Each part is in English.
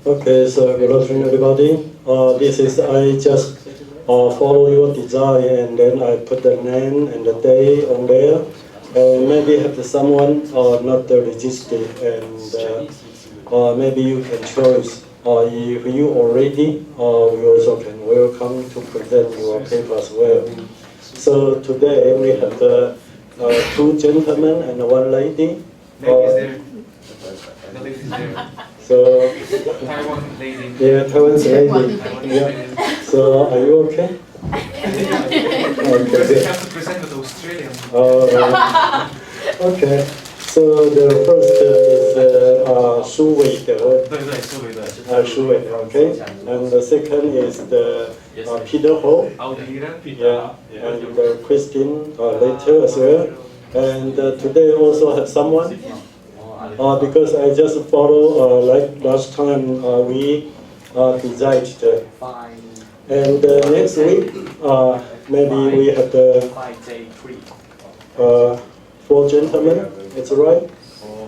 Okay, so good afternoon, everybody. This is I just follow your design and then I put the name and the day on there, and maybe have someone not registered, and maybe you can choose. If you already, we also can welcome to present your paper as well. So today we have two gentlemen and one lady. So, Taiwan lady. yeah, Taiwan's lady. Yeah. So, are you okay? Because they have to present with Australian. Okay. So the first is Su Wei De. 对对，苏伟的。Su Wei De, okay. And the second is the Peter Ho. Yeah. And Christine later as well. And today also have someone. Because I just follow like last time we decided. And next week maybe we have the 4 gentlemen. It's right.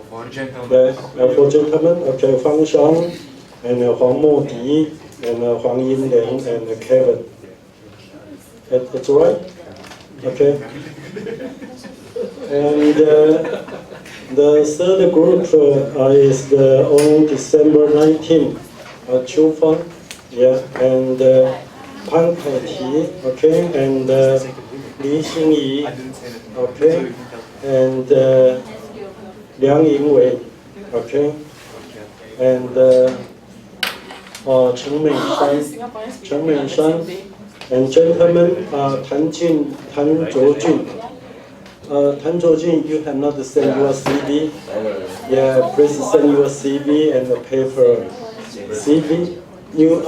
For gentlemen. Yeah, 4 gentlemen. Okay, Fang Shang and Huang Mo Di and Huang Yin Liang and Kevin. It's right. Okay. And the third group is on December 19th, Chu Fang, yeah, and Pan Kai-Ti, okay, and Li Xingyi, okay, and Liang Yingwei, okay, and Chen Meishan, and gentlemen, Tan Zhuojun. Tan Zhuojun, you have not sent your CV. Yeah, please send your CV and the paper. CV?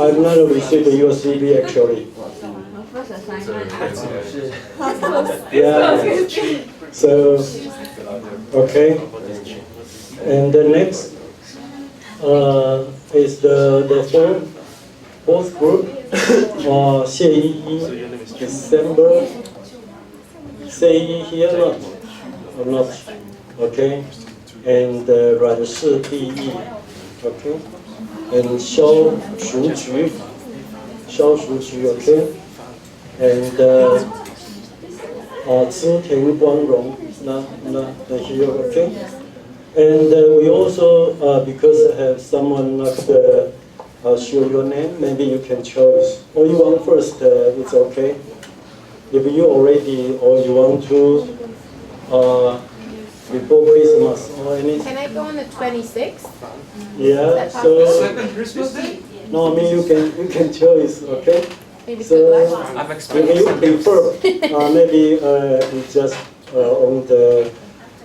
I've not received your CV actually. Yeah. So, okay. And the next is the fourth group. Xie Yi, December. Say here or not, okay, and Ran Shi Di, okay, and Xiao Shuju, okay, and Zhi Tian Guangrong, here, okay, and we also because I have someone not show your name, maybe you can choose, or you want first, it's okay. If you already or you want to before Christmas or anything. Can I go on the 26th? Yeah. So Second Christmas Day? no, I mean you can choose, okay? Maybe So good luck. I'm if expecting you some prefer, maybe it's just on the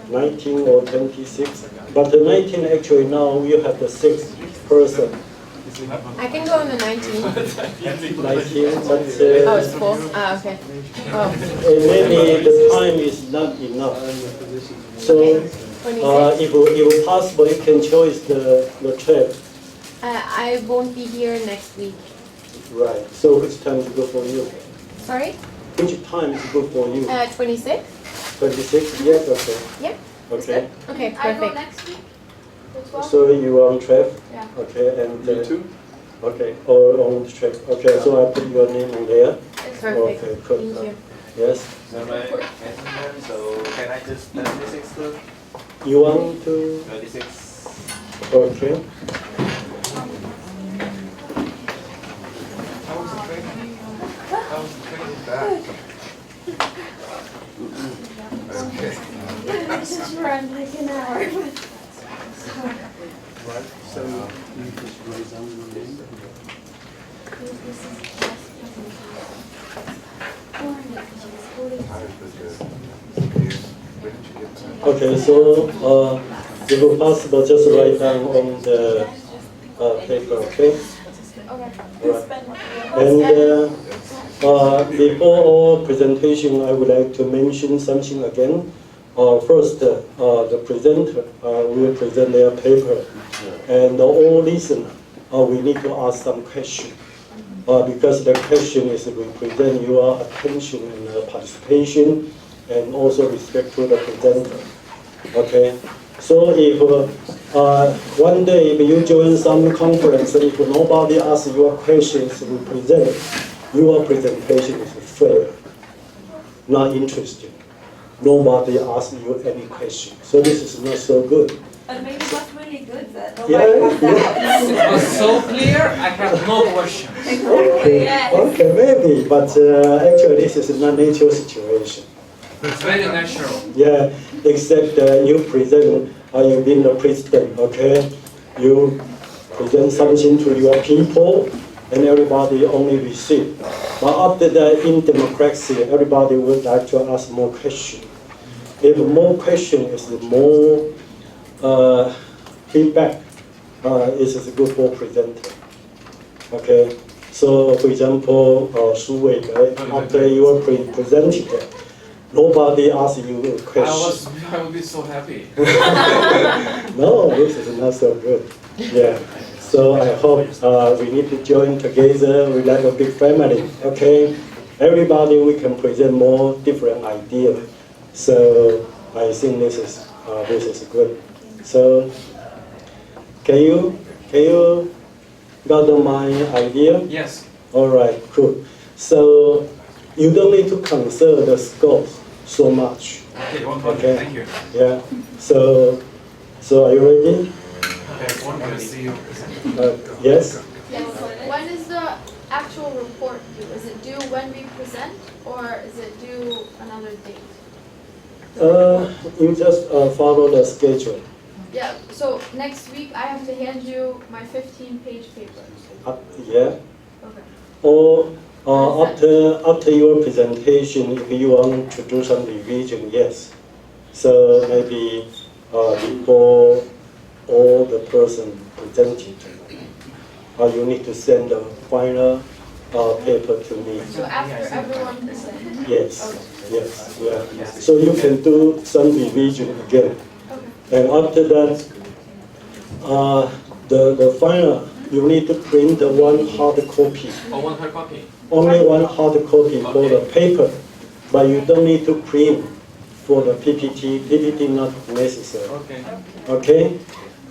19 or 26. But the 19 actually now you have the 6th person. I can go on the 19th. 19, but Oh, it's full? Ah, okay. Oh, maybe the time is not enough. So if possible, you can choose the trip. I won't be here next week. Right. So which time is good for you? Sorry? Which time is good for you? 26? 26? Yes. Okay. Yep. Okay. Okay, I go perfect. next week. The 12th? So you are on trip? Yeah. Okay. And Me too. Okay. Or on trip. Okay. So I put your name on there. Perfect. Okay. Good. Thank you. Yes. So can I just 36 too? You want to? 36. Okay. How was the training? How was the training back? Okay. This is run like an hour. Right. So you just write down your name. Okay, so if possible, just write down on the paper, okay? Right. And before our presentation, I would like to mention something again. First, the presenter will present their paper, and all listeners, we need to ask some questions. Because the question is represent your attention and participation, and also respect to the presenter. Okay, So if one day if you join some conference, if nobody asks your questions to present, your presentation is fair, not interesting. Nobody asks you any question. So this is not so good. But maybe it was really good that Yeah, nobody was It was so clear, I have no questions. Okay, Yes. okay, maybe, but actually this is not natural situation. It's very natural. Yeah, except you present, you've been the president, okay? You present something to your people, and everybody only receive. But after that, in democracy, everybody would like to ask more questions. If more question is more feedback, it is good for presenter. Okay, so for example, Su Wei, after you are presented, nobody asks you a question. I would be so happy. No, this is not so good. Yeah. So I hope we need to join together. We like a big family. Okay. Everybody we can present more different ideas. So I think this is good. So can you got my idea? Yes. All right. Cool. So you don't need to consider the scores so much. Okay, 100. Okay. Thank you. Yeah. So are you ready? Okay, one to see you. Yes. Yes. When is the actual report due? Is it due when we present, or is it due another date? You just follow the schedule. Yeah. So next week I have to hand you my 15-page paper. Yeah. Okay. Or after your presentation, if you want to do some revision, yes. So maybe before all the person presented, you need to send the final paper to me. So after everyone presents. Yes. Okay. Yes. Yeah. So you can do some revision again. Okay. And after that, the final, you need to print the one hard copy. Oh, one hard copy. Only one hard copy for the paper, but you don't need to print for the PPT. PPT not necessary. Okay. Okay?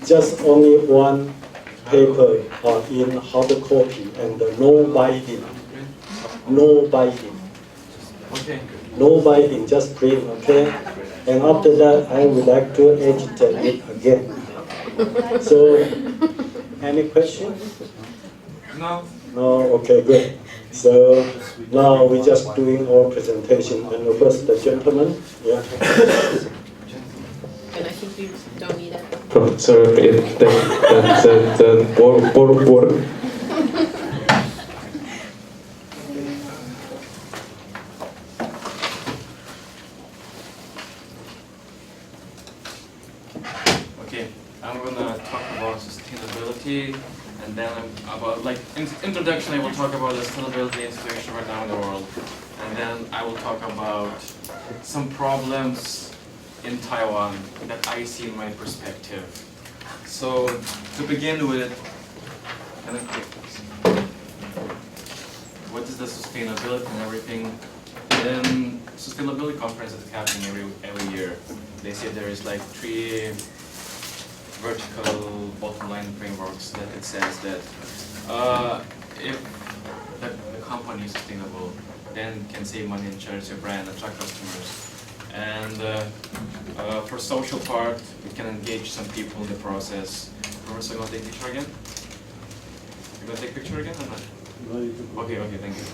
Just only one paper in hard copy and no binding. No binding. Okay. No binding, just print, okay? And after that, I would like to edit it again. So, any question? No. No, okay, good. So now we're just doing our presentation. And first, the gentleman, yeah. And I think you don't need it. Professor, the Okay, I'm gonna talk about sustainability, and then about introduction. I will talk about the sustainability situation right now in the world, and then I will talk about some problems in Taiwan that I see in my perspective. So to begin with, what is the sustainability and everything? In sustainability conference that is happening every year, they say there is like 3 vertical bottom line frameworks that it says that if the company is sustainable, then can save money and charge your brand, attract customers. And for social part, we can engage some people in the process. Professor, you want to take picture again? You going to take picture again or not? Okay, thank you.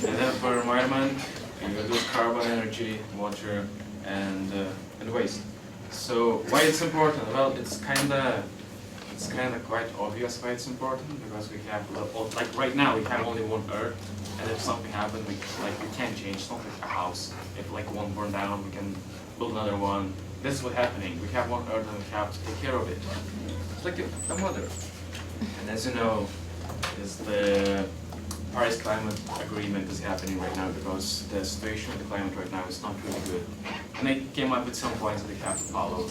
And then for environment, you reduce carbon, energy, water, and waste. So why it's important? Well, it's kinda quite obvious why it's important, because we have like right now we have only one Earth, and if something happens, we can't change. It's not like a house. If like one burned down, we can build another one. This is what's happening. We have one Earth and we have to take care of it. It's like a mother. And as you know, is the Paris Climate Agreement is happening right now because the situation of the climate right now is not really good. And they came up with some points that they have to follow.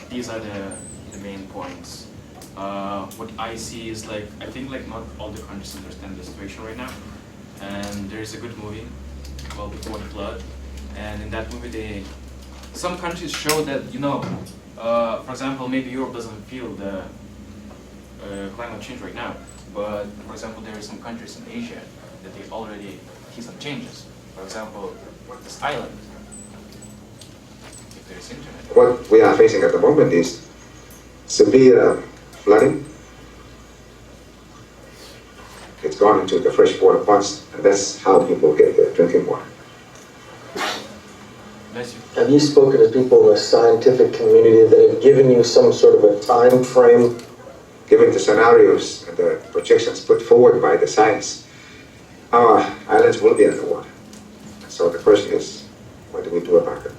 These are the main points. What I see is I think not all the countries understand the situation right now. And there's a good movie called Before the Flood. And in that movie, some countries show that, for example, maybe Europe doesn't feel the climate change right now, but for example, there are some countries in Asia that they already see some changes. For example, this island, if there is internet. What we are facing at the moment is severe flooding. It's gone into the freshwater ponds, and that's how people get their drinking water. Bless you. Have you spoken to people in the scientific community that have given you some sort of a time frame? Given the scenarios and the projections put forward by the science, our islands will be underwater. So the question is, what do we do about it?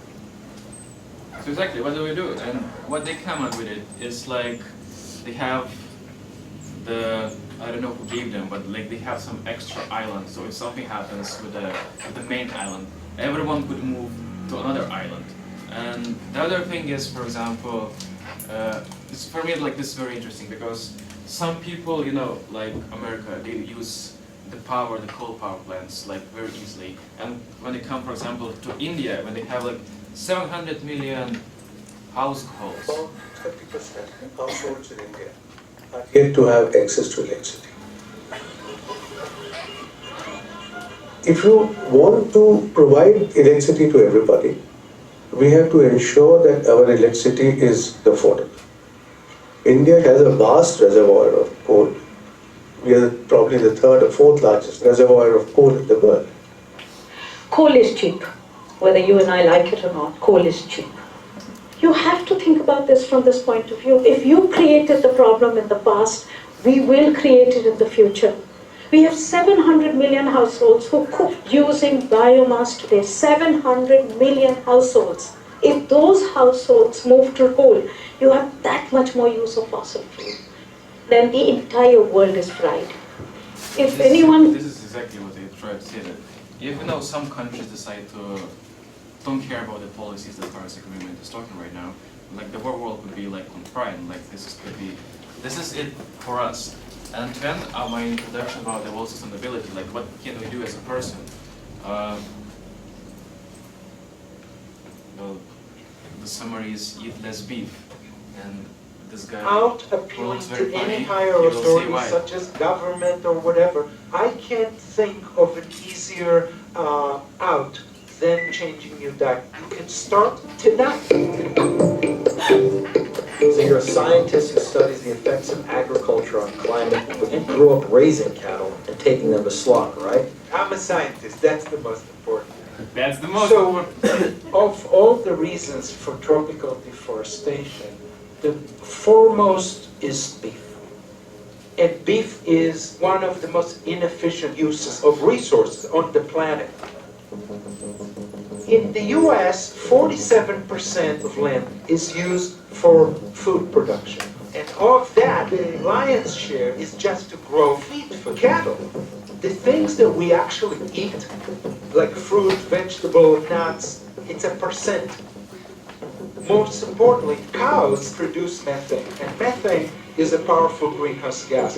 So exactly, what do we do? And what they come up with it is like they have the, I don't know who gave them, but like they have some extra island. So if something happens with the main island, everyone could move to another island. And the other thing is, for example, it's, for me, like, this is very interesting because some people, you know, like America, they use the power, the coal power plants, like, very easily. And when they come, for example, to India, when they have like 700 million households. About 30% of households in India are yet to have access to electricity. If you want to provide electricity to everybody, we have to ensure that our electricity is affordable. India has a vast reservoir of coal. We are probably the third or fourth largest reservoir of coal in the world. Coal is cheap. Whether you and I like it or not, coal is cheap. You have to think about this from this point of view. If you created the problem in the past, we will create it in the future. We have 700 million households who cook using biomass today. 700 million households. If those households move to coal, you have that much more use of fossil fuel. Then the entire world is fried. If anyone... This is exactly what they try to say, that if, you know, some countries decide to don't care about the policies that Paris Agreement is talking right now, like the whole world could be like on fire, and like this is it for us. And then my introduction about the world sustainability, like what can we do as a person? Well, the summary is eat less beef, and this guy Out who appealing looks very to any funny, higher he will say authority, why. such as government or whatever, I can't think of an easier out than changing your diet. You can start tonight. So you're a scientist who studies the effects of agriculture on climate, but you grew up raising cattle and taking them to slaughter, right? I'm a scientist, that's the most important. That's the most So, important. of all the reasons for tropical deforestation, the foremost is beef. And beef is one of the most inefficient uses of resources on the planet. In the US, 47% of land is used for food production. And of that, the lion's share is just to grow feed for cattle. The things that we actually eat, like fruit, vegetable, nuts, it's a percent. Most importantly, cows produce methane, and methane is a powerful greenhouse gas.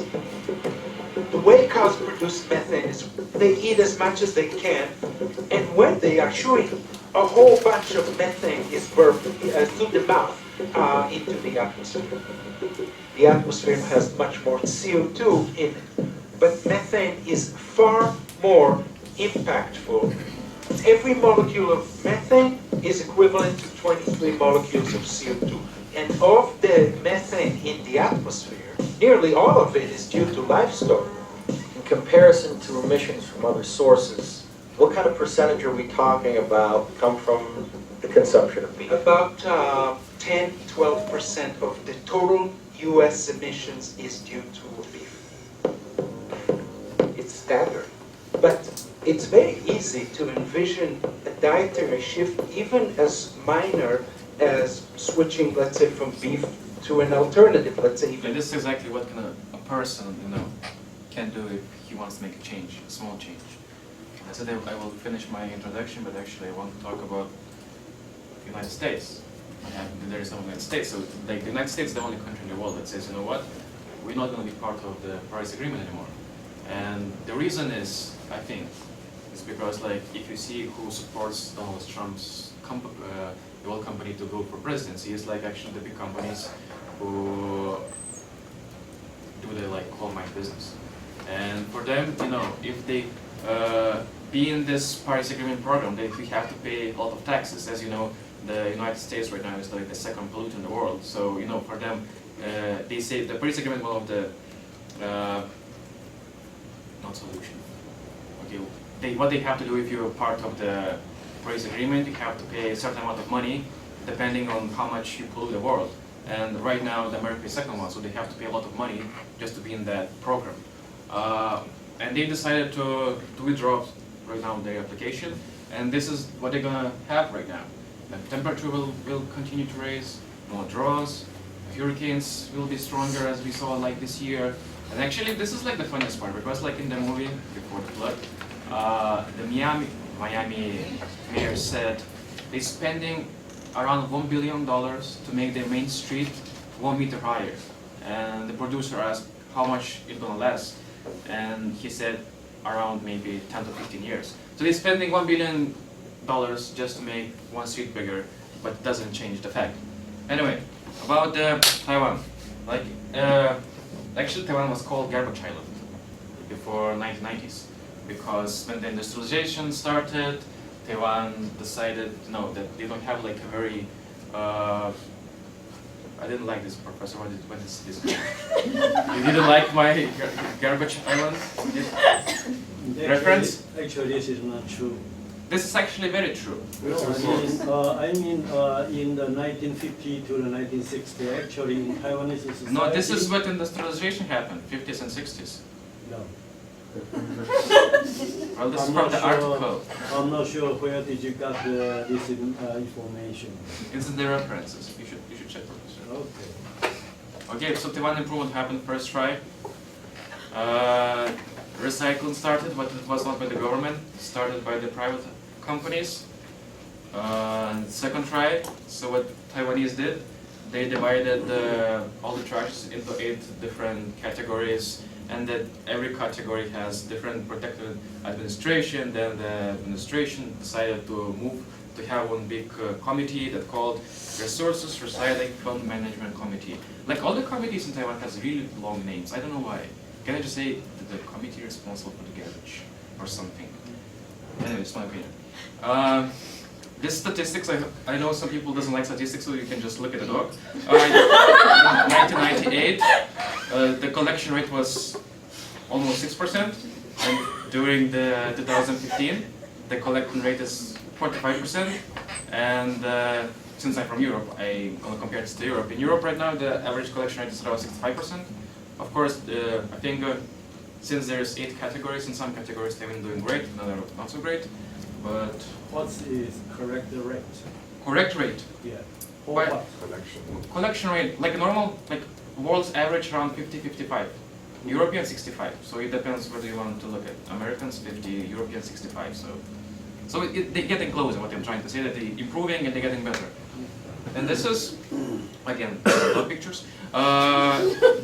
The way cows produce methane is they eat as much as they can, and when they are chewing, a whole bunch of methane is burped through the mouth into the atmosphere. The atmosphere has much more CO2 in it, but methane is far more impactful. Every molecule of methane is equivalent to 23 molecules of CO2. And of the methane in the atmosphere, nearly all of it is due to livestock. In comparison to emissions from other sources, what kind of percentage are we talking about come from the consumption of beef? About 10-12% of the total US emissions is due to beef. It's staggering. But it's very easy to envision a dietary shift, even as minor as switching, let's say, from beef to an alternative, let's say even... And this is exactly what kind of a person, you know, can do if he wants to make a change, a small change. I said I will finish my introduction, but actually I want to talk about the United States. And there is no United States, so like the United States is the only country in the world that says, you know what, we're not going to be part of the Paris Agreement anymore. And the reason is, I think, is because like if you see who supports Donald Trump's the old company to go for presidency. It's like actually the big companies who do the like coal mine business. And for them, you know, if they be in this Paris Agreement program, they have to pay a lot of taxes. As you know, the United States right now is like the second polluter in the world. So you know, for them, they say the Paris Agreement one of the not solution. Okay, what they have to do if you're part of the Paris Agreement, you have to pay a certain amount of money depending on how much you pollute the world. And right now, the America is second one, so they have to pay a lot of money just to be in that program. And they decided to withdraw right now their application, and this is what they're gonna have right now. The temperature will continue to raise, more draws, hurricanes will be stronger as we saw like this year. And actually this is like the funniest part, because like in the movie Before the Flood, the Miami mayor said they're spending around $1 billion to make their main street 1 meter higher. And the producer asked how much it's gonna last, and he said around maybe 10 to 15 years. So they're spending $1 billion just to make one street bigger, but it doesn't change the fact. Anyway, about Taiwan. Like, actually Taiwan was called Garbage Island before 1990s, because when the industrialization started, Taiwan decided no, that they don't have like a very I didn't like this professor. What is this? You didn't like my Garbage Island reference? Actually, this is not true. This is actually very true. No, I mean, in the 1950 to the 1960, actually in Taiwanese society. No, this is what industrialization happened, 50s and 60s. No. Well, this is from the article. I'm not sure where did you got this information. It's in the references. You should check it. Okay. Okay, so Taiwan improvement happened first try. Recycling started, but it was not by the government. Started by the private companies. And second try. So what Taiwanese did, they divided all the trash into 8 different categories, and that every category has different protected administration. Then the administration decided to move to have one big committee that called Resources Recycling Fund Management Committee. Like all the committees in Taiwan has really long names. I don't know why. Can I just say the committee responsible for the garbage or something? Anyway, it's my opinion. This statistics, I know some people doesn't like statistics, so you can just look at the dog. In 1998, the collection rate was almost 6%, and during the 2015, the collection rate is 45%. And since I'm from Europe, I'm gonna compare this to Europe. In Europe right now, the average collection rate is around 65%. Of course, I think since there's 8 categories, in some categories they've been doing great, in other not so great. But What is correct rate? correct rate, Yeah. For Why- what? collection rate, like normal, like world's average around 50-55, European 65. So it depends whether you want to look at Americans 50, European 65. So they're getting closer. What I'm trying to say, that they're improving and they're getting better. And this is, again, not pictures.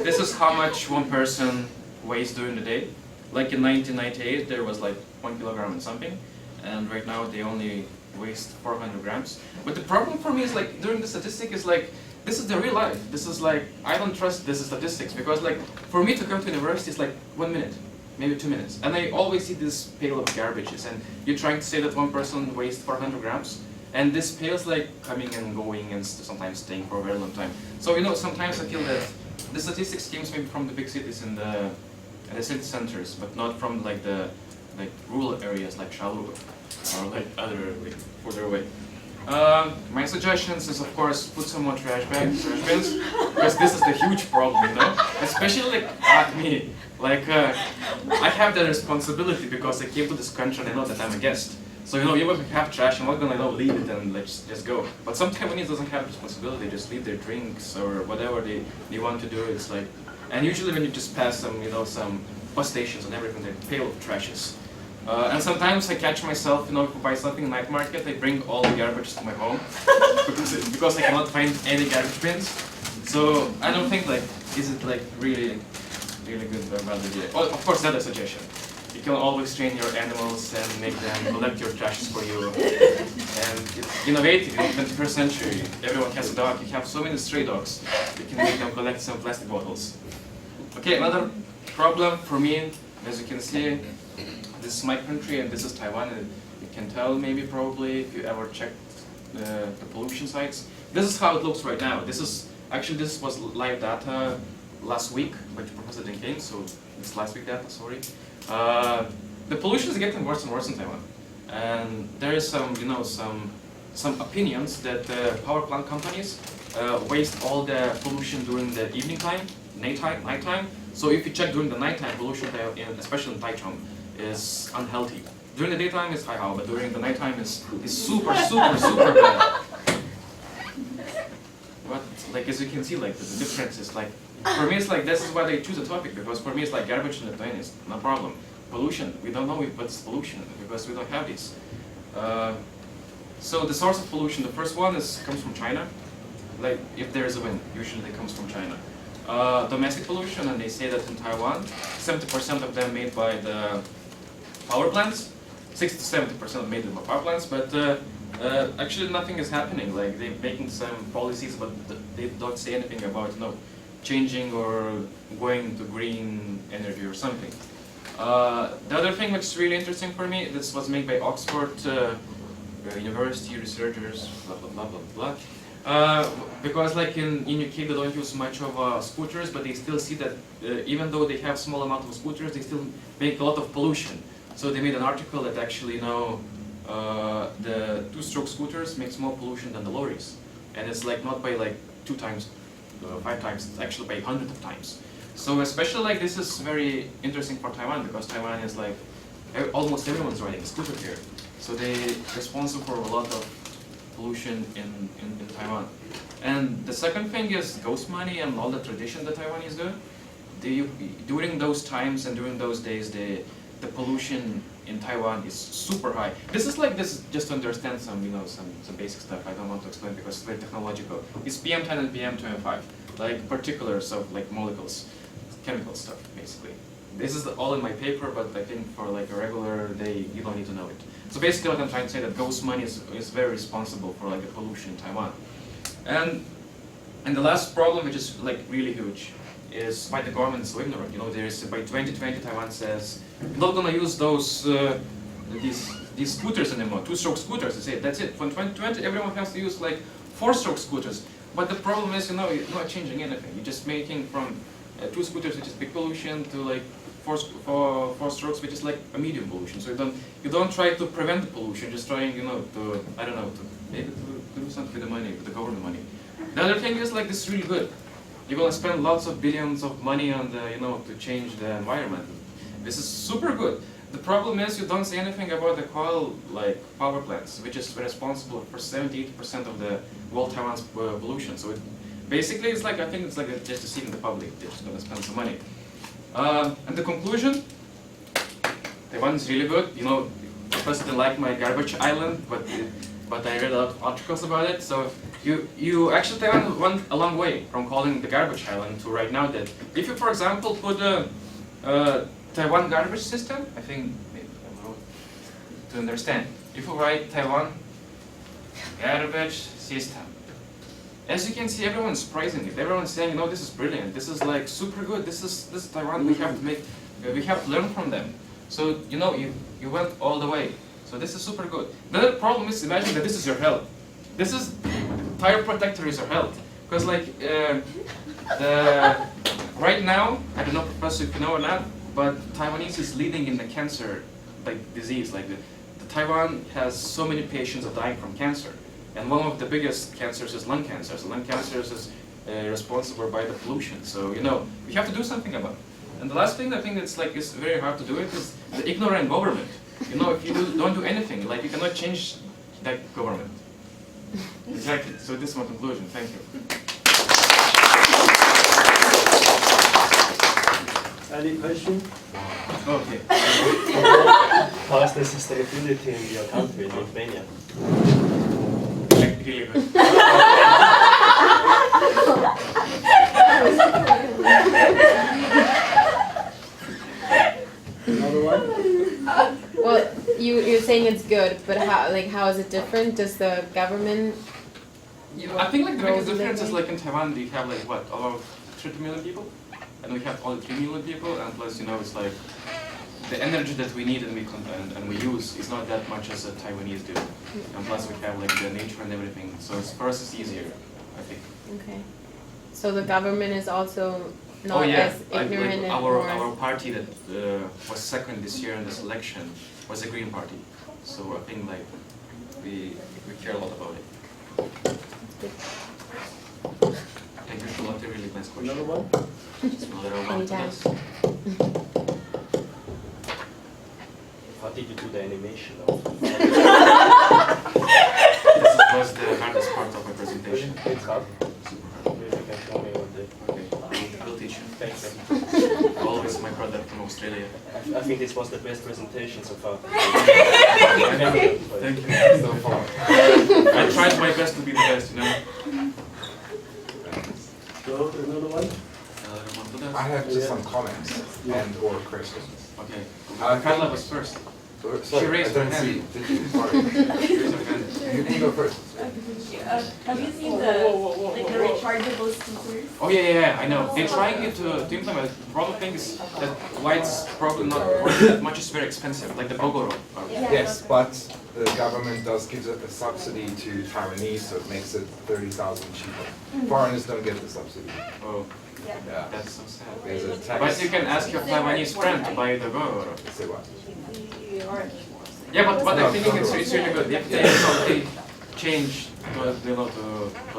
This is how much one person weighs during the day. Like in 1998, there was like 1 kilogram and something, and right now they only waste 400 grams. But the problem for me is like during the statistic is like this is the real life. This is like I don't trust this is statistics, because like for me to come to university is like 1 minute, maybe 2 minutes, and I always see this pail of garbages, and you're trying to say that one person wastes 400 grams. And this pail's like coming and going and sometimes staying for a very long time. So you know, sometimes I feel that the statistics comes maybe from the big cities and the city centers, but not from like the rural areas like Shalu or like other like further away. My suggestions is of course put some more trash bins, because this is the huge problem, you know. Especially like at me, like I have the responsibility because I came to this country and I know that I'm a guest. So you know, even if we have trash, I'm not gonna leave it and like just go. But some Taiwanese doesn't have responsibility; they just leave their drinks or whatever they want to do. It's like, and usually when you just pass some some bus stations and everything, they pail of trashes. And sometimes I catch myself, if I buy something in night market, I bring all the garbage to my home because I cannot find any garbage bins. So I don't think is it really good or bad idea. Oh, of course, that's a suggestion. You can always train your animals and make them collect your trashes for you. And it's innovative in the 21st century. Everyone has a dog. You have so many stray dogs. You can make them collect some plastic bottles. Okay, another problem for me, as you can see, this is my country and this is Taiwan. And you can tell maybe probably if you ever checked the pollution sites. This is how it looks right now. This was live data last week by Professor Deng King, so it's last week data, sorry. The pollution is getting worse and worse in Taiwan. And there is some opinions that power plant companies waste all the pollution during the evening time, nighttime. So if you check during the nighttime, pollution, especially in Taichung, is unhealthy. During the daytime it's high, but during the nighttime is super bad. But like as you can see, like the difference is like, for me it's like this is why they choose a topic, because for me it's like garbage in the drain is no problem. Pollution, we don't know what's pollution because we don't have this. So the source of pollution, the first one comes from China. Like if there is a wind, usually it comes from China. Domestic pollution, and they say that in Taiwan, 70% of them made by the power plants, 60 to 70% made by power plants, but actually nothing is happening. Like they're making some policies, but they don't say anything about changing or going to green energy or something. The other thing which is really interesting for me, this was made by Oxford University researchers, blah blah blah blah blah. Because like in UK they don't use much of scooters, but they still see that even though they have small amount of scooters, they still make a lot of pollution. So they made an article that actually the two-stroke scooters makes more pollution than the lorries, and it's like not by like 2 times, 5 times, it's actually by hundreds of times. So especially like this is very interesting for Taiwan, because Taiwan is like almost everyone's riding a scooter here. So they're responsible for a lot of pollution in Taiwan. And the second thing is ghost money and all the tradition that Taiwanese do. During those times and during those days, the pollution in Taiwan is super high. This is like this just to understand some some basic stuff. I don't want to explain because it's very technological. It's PM10 and PM25, like particulars of like molecules, chemical stuff basically. This is all in my paper, but I think for like a regular day, you don't need to know it. So basically what I'm trying to say that ghost money is very responsible for like the pollution in Taiwan. And the last problem, which is like really huge, is why the government is so ignorant. There is by 2020 Taiwan says we're not gonna use those these scooters anymore, 2-stroke scooters. They say that's it. From 2020 everyone has to use like 4-stroke scooters. But the problem is you're not changing anything. You're just making from 2 scooters, which is big pollution, to like 4 strokes, which is like a medium pollution. So you don't try to prevent the pollution, just trying to I don't know, to maybe to do something with the money, with the government money. The other thing is like this is really good. You're gonna spend lots of billions of money on the to change the environment. This is super good. The problem is you don't say anything about the coal power plants, which is responsible for 78% of the world Taiwan's pollution. So basically it's like I think it's like just deceiving the public. They're just gonna spend some money. And the conclusion, Taiwan is really good. First didn't like my garbage island, but I read a lot of articles about it. So you actually Taiwan went a long way from calling the garbage island to right now that if you, for example, put a Taiwan garbage system, I think to understand, if you write Taiwan garbage system, as you can see, everyone's praising it. Everyone's saying, "No, this is brilliant. This is like super good. This is Taiwan. We have to make. We have to learn from them." So you went all the way. So this is super good. The other problem is, imagine that this is your health. This is tire protector is your health, because right now, I don't know, Professor, if you know or not, but Taiwanese is leading in the cancer disease. Like the Taiwan has so many patients are dying from cancer. And one of the biggest cancers is lung cancer. So lung cancer is responsible by the pollution. So we have to do something about it. And the last thing I think that's is very hard to do it is the ignorant government. If you don't do anything, you cannot change that government. Exactly. So this is my conclusion. Thank you. Any question? Okay. How's the sustainability in your country, in Lithuania? Really good. Another one? saying it's good, but how is it different? Does the government? I think like the biggest Roles difference is living? like in Taiwan we have like what, about 30 million people, and we have only 3 million people, and plus it's like the energy that we need and we use is not that much as the Taiwanese do, and plus we have like the nature and everything, so for us it's easier, I think. Okay. So the government is also not Oh yeah, as ignorant and our more. party that was second this year in this election was the Green Party, so I think like we care a lot about it. Thank you, Charlotte. Really nice question. Another one? Just another one to Anytime. us. How did you do the animation? This was the hardest part of my presentation. It's hard. Maybe you can show me one day. Okay, I'll teach you. Thanks. Always my brother from Australia. I think this was the best presentation so far. Thank you so far. I tried my best to be the best, So, another one? I have just some comments and or questions. Okay. Carla was first. Sorry, She raised I her don't hand. see. Did you? Sorry. You can go first. Have you seen the rechargeable scooters? Oh yeah, I know. They're trying it to implement. The problem thing is that why it's probably not worth that much. Is very expensive, like the Gogoro. Yes, but the government does give a subsidy to Taiwanese, so it makes it 30,000 cheaper. Foreigners don't get the subsidy. Oh, Yeah. that's so sad. There's a tax. But you can ask your Taiwanese friend to buy the Gogoro. Say what? Yeah, but I think it's really good. If they totally change to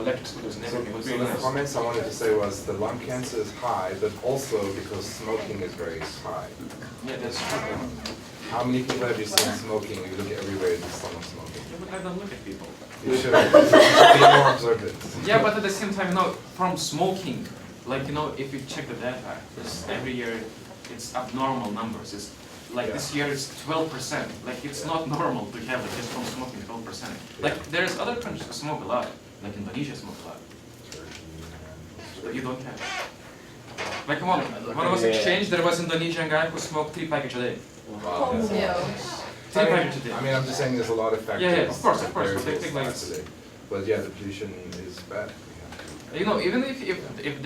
electric scooters and everything, it was So really the nice. comments I wanted to say was the lung cancer is high, but also because smoking is very high. Yeah, that's true. How many people have you seen smoking? You look everywhere and there's someone smoking. Yeah, but I don't look at people. You should be more observant. Yeah, but at the same time, from smoking, like if you check the data, every year it's abnormal numbers. It's like this year it's 12%. Like it's not normal to have it just from smoking 12%. Like there's other countries who smoke a lot, like Indonesia smoke a lot. But you don't have it. Like when I was exchange, there was an Indonesian guy who smoked 3 packages a day. Wow, that's Yeah. 3 packages a day. I mean, I'm just saying there's a lot of factors. Yeah, of course, variables but they think like today. But yeah, the pollution is bad. Even if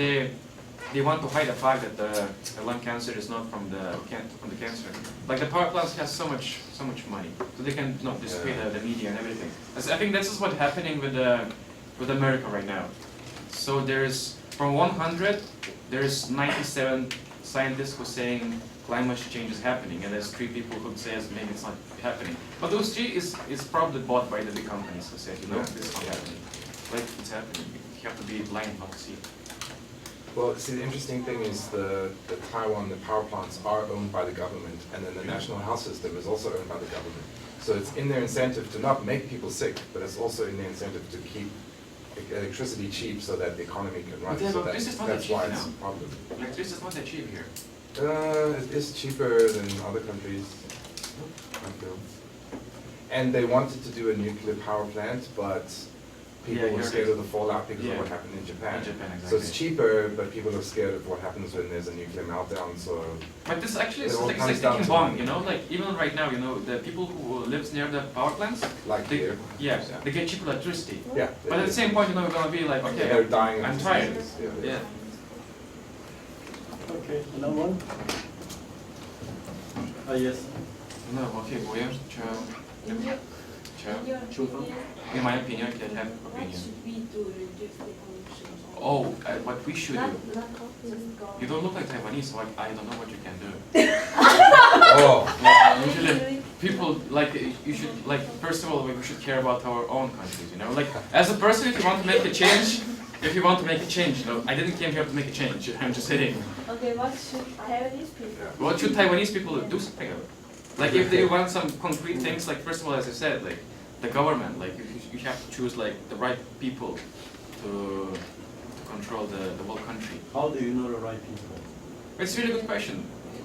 they want to hide the fact that the lung cancer is not from the cancer, like the power plants has so much money, so they can display the media and everything. I think this is what's happening with America right now. So there's from 100, there's 97 scientists who are saying climate change is happening, and there's 3 people who say maybe it's not happening. But those 3 is probably bought by the big companies who say this is not happening. Like it's happening. You have to be blind not to see it. Well, see, the interesting thing is the Taiwan, the power plants are owned by the government, and then the national health system is also owned by the government. So it's in their incentive to not make people sick, but it's also in their incentive to keep electricity cheap so that the economy can run. Yeah, So but this is not that that's cheap why it's now. a problem. Electricity is not that cheap here. It is cheaper than other countries, I feel. And they wanted to do a nuclear power plant, but people were scared of the fallout because of what happened in Japan. Exactly. So it's cheaper, but people are scared of what happens when there's a nuclear meltdown. So But this actually It is all like comes down taking to bomb, money. like even right now, the people who lives near the power plants, like they, here, they get cheap electricity. yeah. But at the same point, we're gonna be like, okay, they're dying of I'm tired. diseases. Yeah. Okay, another one? Yes. No, okay, Boyer, ciao. Ciao. In my opinion, I can have opinion. Oh, what we should do. You don't look like Taiwanese, so I don't know what you can do. Oh, Usually, people you should first of all we should care about our own countries. Like as a person, if you want to make a change, I didn't came here to make a change. I'm just saying. Okay, what should Taiwanese people? What should Taiwanese people do something about? Like if they want some concrete things, like first of all, as I said, like the government, like you have to choose like the right people to control the whole country. How do you know the right people? It's a really good question.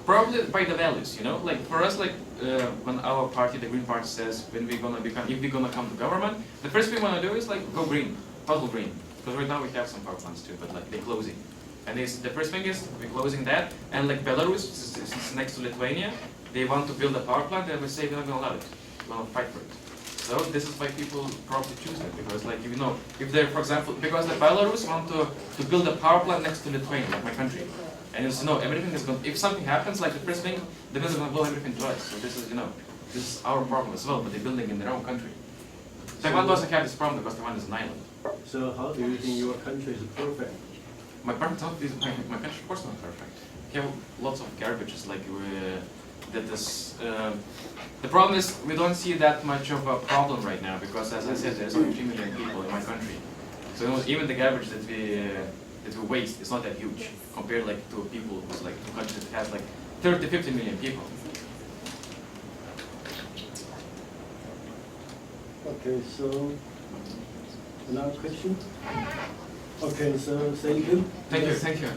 Probably by the values, Like for us, when our party, the Green Party, says if we're gonna come to government, the first thing we wanna do is like go green, total green. Because right now we have some power plants too, but like they're closing. And the first thing is we're closing that, and like Belarus is next to Lithuania, they want to build a power plant, and we say we're not gonna allow it. gonna fight for it. So this is why people probably choose it, because like, you know, if they're, for example, because the Belarus want to build a power plant next to Lithuania, like my country. And it's, you know, everything is going, if something happens, like the first thing, then it's gonna blow everything to us. So this is, you know, this is our problem as well, but they're building in their own country. Taiwan doesn't have this problem because Taiwan is an island. So how do you think your country is perfect? My country, of course, not perfect. We have lots of garbages, like the problem is we don't see that much of a problem right now because, as I said, there's only 3 million people in my country. So you know, even the garbage that we waste is not that huge compared like to people who's like to countries that has like 30, 50 million people. Okay, so another question? Okay, so thank you. Thank you, thank you.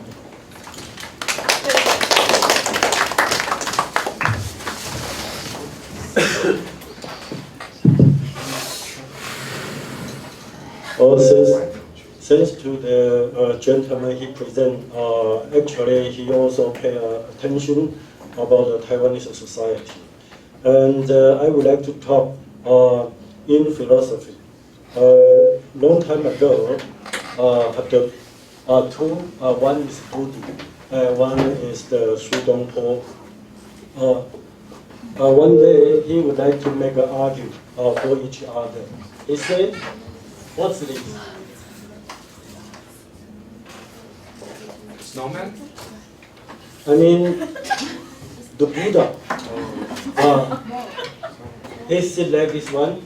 Thanks to the gentleman he present, actually he also pay attention about the Taiwanese society. And I would like to talk in philosophy. Long time ago, had the two, one is Buddha, one is the Sudongpo. One day he would like to make an argument for each other. He said, what's this? Snowman? I mean, the Buddha. He sit like this one.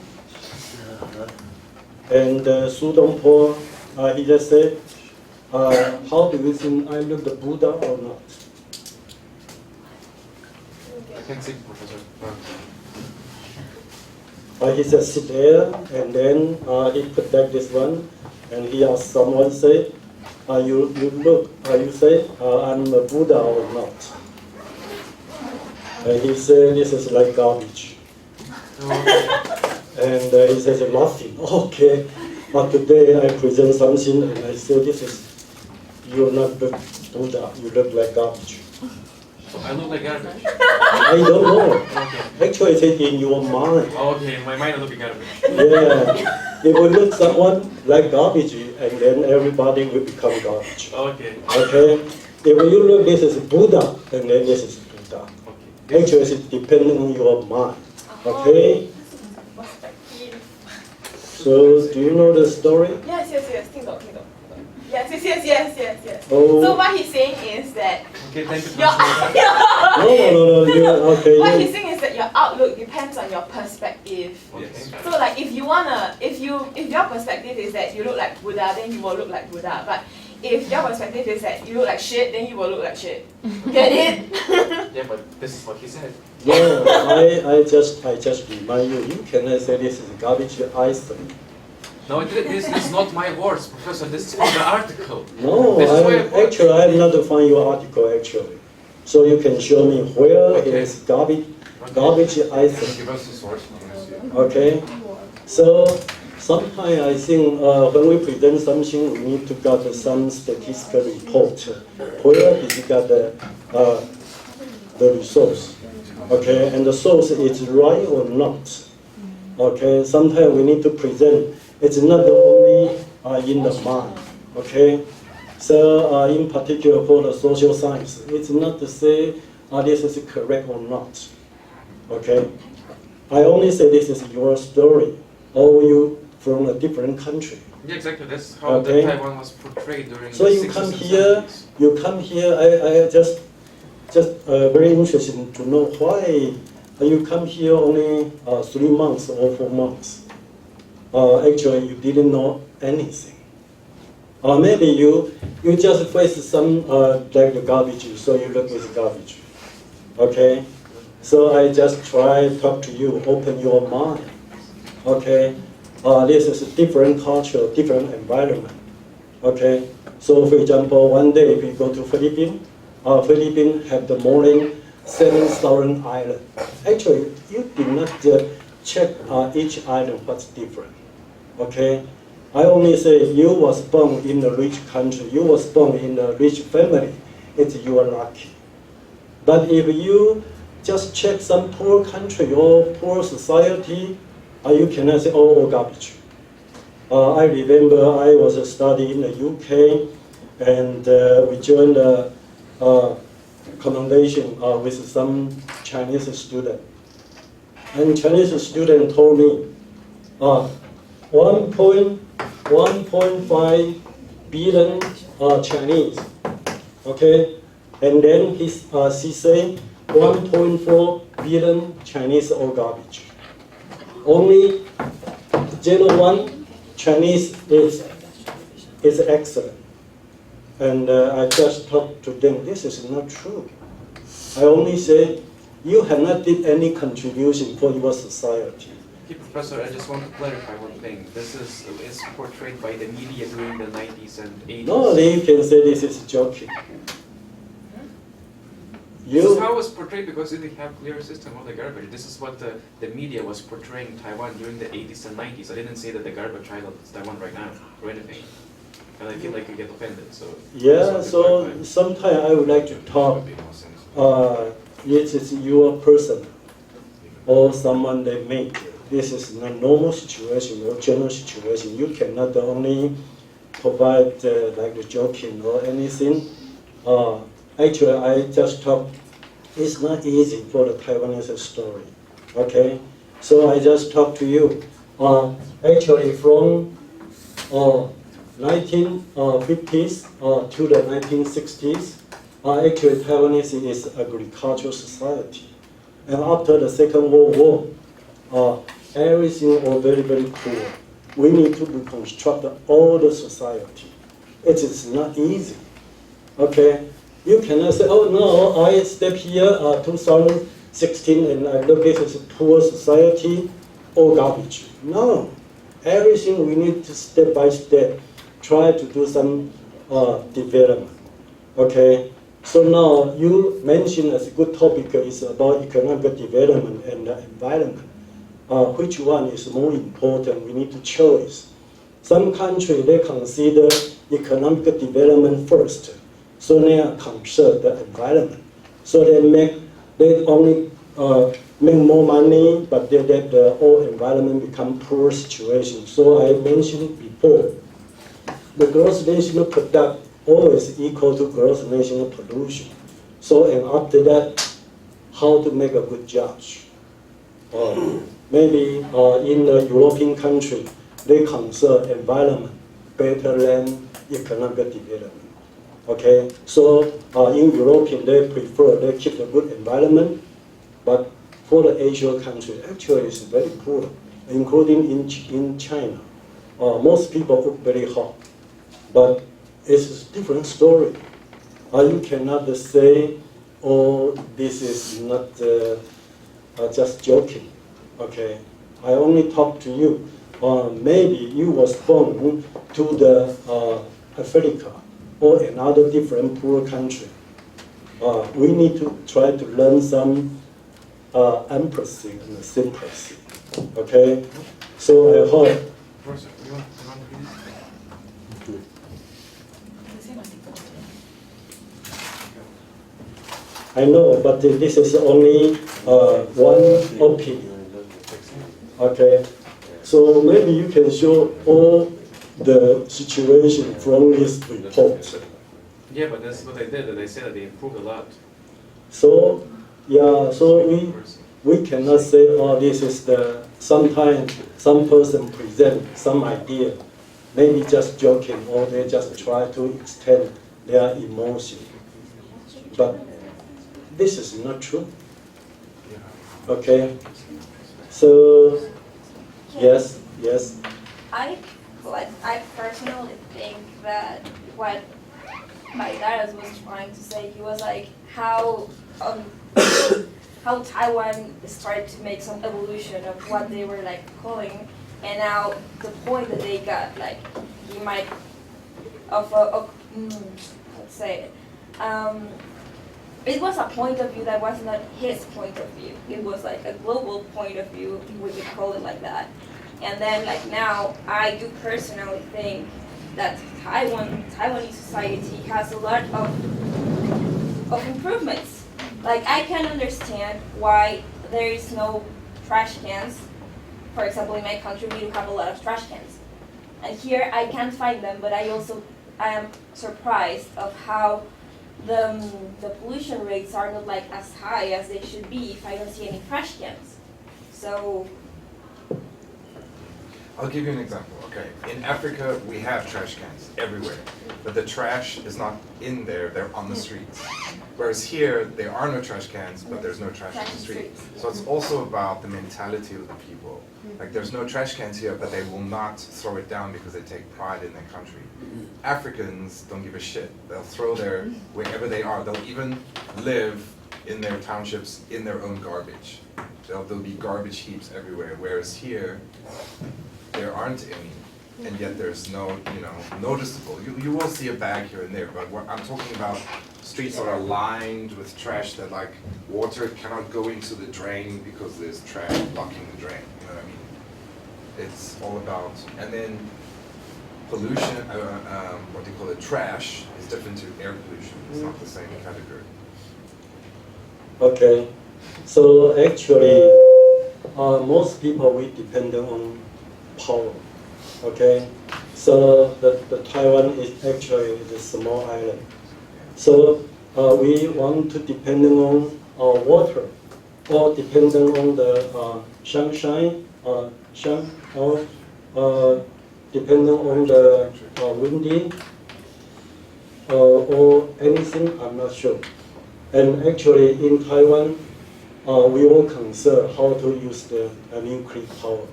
And Sudongpo, he just said, how do you think I look the Buddha or not? I can see, Professor. He just sit there, and then he put back this one, and he asked someone, say, you look, you say, I'm a Buddha or not? And he said, this is like garbage. And he says, laughing, okay, but today I present something, and I say, this is, you're not the Buddha, you look like garbage. So I look like garbage? I don't know. Okay. Actually, it's in your mind. Okay, my mind looks like garbage. Yeah. If we look someone like garbage, and then everybody will become garbage. Okay. Okay? If you look, this is Buddha, and then this is Buddha. Okay. Actually, it's depending on your mind. Okay? So, do you know the story? Yes. 听懂. Yes. Oh. So what he's saying is that Okay, thank you. No. Okay. what he's saying is that your outlook depends on your perspective. Yes. So like if your perspective is that you look like Buddha, then you will look like Buddha. But if your perspective is that you look like shit, then you will look like shit. Get it? Yeah, but this is what he said. No, I just remind you, you cannot say this is garbage item. No, this is not my words, Professor. This is from the article. No, I have not found your article actually. So you can show me where is garbage item. Give us the source. Okay. So sometimes I think when we present something, we need to get some statistical report. Where did you get the resource? Okay, and the source is right or not? Okay. Sometimes we need to present. It's not only in the mind, okay? So in particular for the social science, it's not to say this is correct or not, okay? I only say this is your story, or you from a different country. Yeah, exactly. That's how the Taiwan was portrayed during so the you 60s come and here, 70s. I just very interested to know why you come here only 3 months or 4 months. Actually, you didn't know anything. Or maybe you just face some like the garbage, so you look at the garbage. Okay? So I just try to talk to you, open your mind. Okay? This is a different culture, different environment. Okay? So for example, one day we go to Philippines. Philippines have the more than 7,000 islands. Actually, you did not check each island what's different. Okay? I only say you was born in a rich country, you was born in a rich family, it's your lucky. But if you just check some poor country or poor society, you cannot say, oh, all garbage. I remember I was studying in the UK, and we joined a commendation with some Chinese student. And Chinese student told me, 1.5 billion Chinese, okay? And then she said 1.4 billion Chinese all garbage. Only 0.1 Chinese is excellent. And I just talked to them, this is not true. I only say, you have not did any contribution for your society. Okay, Professor, I just want to clarify one thing. This is portrayed by the media during the 90s and 80s. No, you can say this is joking. This is how it was portrayed because they didn't have clear system of the garbage. This is what the media was portraying Taiwan during the 80s and 90s. I didn't say that the garbage child is Taiwan right now or anything. And I feel like you get offended. So yeah, so sometimes I would like to talk. It is your person or someone they make. This is not normal situation or general situation. You cannot only provide like the joking or anything. Actually, I just talk. It's not easy for the Taiwanese story. Okay, so I just talk to you. Actually, from 1950s to the 1960s, actually Taiwanese is agricultural society. And after the Second World War, everything was very, very poor. We need to reconstruct all the society. It is not easy. Okay, you cannot say, oh no, I step here 2016 and I look at this poor society, all garbage. No, everything we need to step by step try to do some development. Okay, so now you mentioned as a good topic is about economic development and the environment. Which one is more important? We need to choose. Some countries they consider economic development first, so they conserve the environment. So they only make more money, but they let the whole environment become poor situation. So I mentioned before, the gross national product always equal to gross national pollution. So and after that, how to make a good judge? Maybe in a European country, they conserve environment better than economic development. Okay, so in European they prefer they keep a good environment, but for the Asian country actually it's very poor, including in China. Most people cook very hot, but it's a different story. You cannot say, oh, this is not just joking. Okay, I only talk to you. Maybe you was born to the Africa or another different poor country. We need to try to learn some empathy and sympathy. Okay, so I hope. I know, but this is only one opinion. Okay, so maybe you can show all the situation from this report. Yeah, but that's what they did. They said that they improved a lot. So, yeah, so we cannot say, oh, this is the, sometimes some person present some idea, maybe just joking, or they just try to extend their emotion. But this is not true. Okay? So, yes. I personally think that what my dad was trying to say, he was like how Taiwan started to make some evolution of what they were like calling, and now the point that they got, like he might let's say it was a point of view that was not his point of view. It was like a global point of view, we could call it like that. And then like now, I do personally think that Taiwanese society has a lot of improvements. Like, I can understand why there is no trash cans. For example, in my country, we do have a lot of trash cans. And here, I can't find them, but I am surprised of how the pollution rates are not like as high as they should be if I don't see any trash cans. So, I'll give you an example, okay? In Africa, we have trash cans everywhere, but the trash is not in there, they're on the streets. Whereas here, there are no trash cans, but there's no trash on the street. So it's also about the mentality of the people. Like, there's no trash cans here, but they will not throw it down because they take pride in their country. Africans don't give a shit. They'll throw their, wherever they are, they'll even live in their townships in their own garbage. There'll be garbage heaps everywhere, whereas here, there aren't any, and yet there's no, noticeable. You will see a bag here and there, but what I'm talking about streets that are lined with trash that, like, water cannot go into the drain because there's trash blocking the drain, you know what I mean? It's all about, and then pollution, what do you call it, trash is different to air pollution. It's not the same category. Okay, so actually, most people, we depend on power, okay? So the Taiwan is actually a small island. So we want to depend on water, or depend on the sunshine, or depending on the windy, or anything, I'm not sure. And actually in Taiwan, we all consider how to use the nuclear power.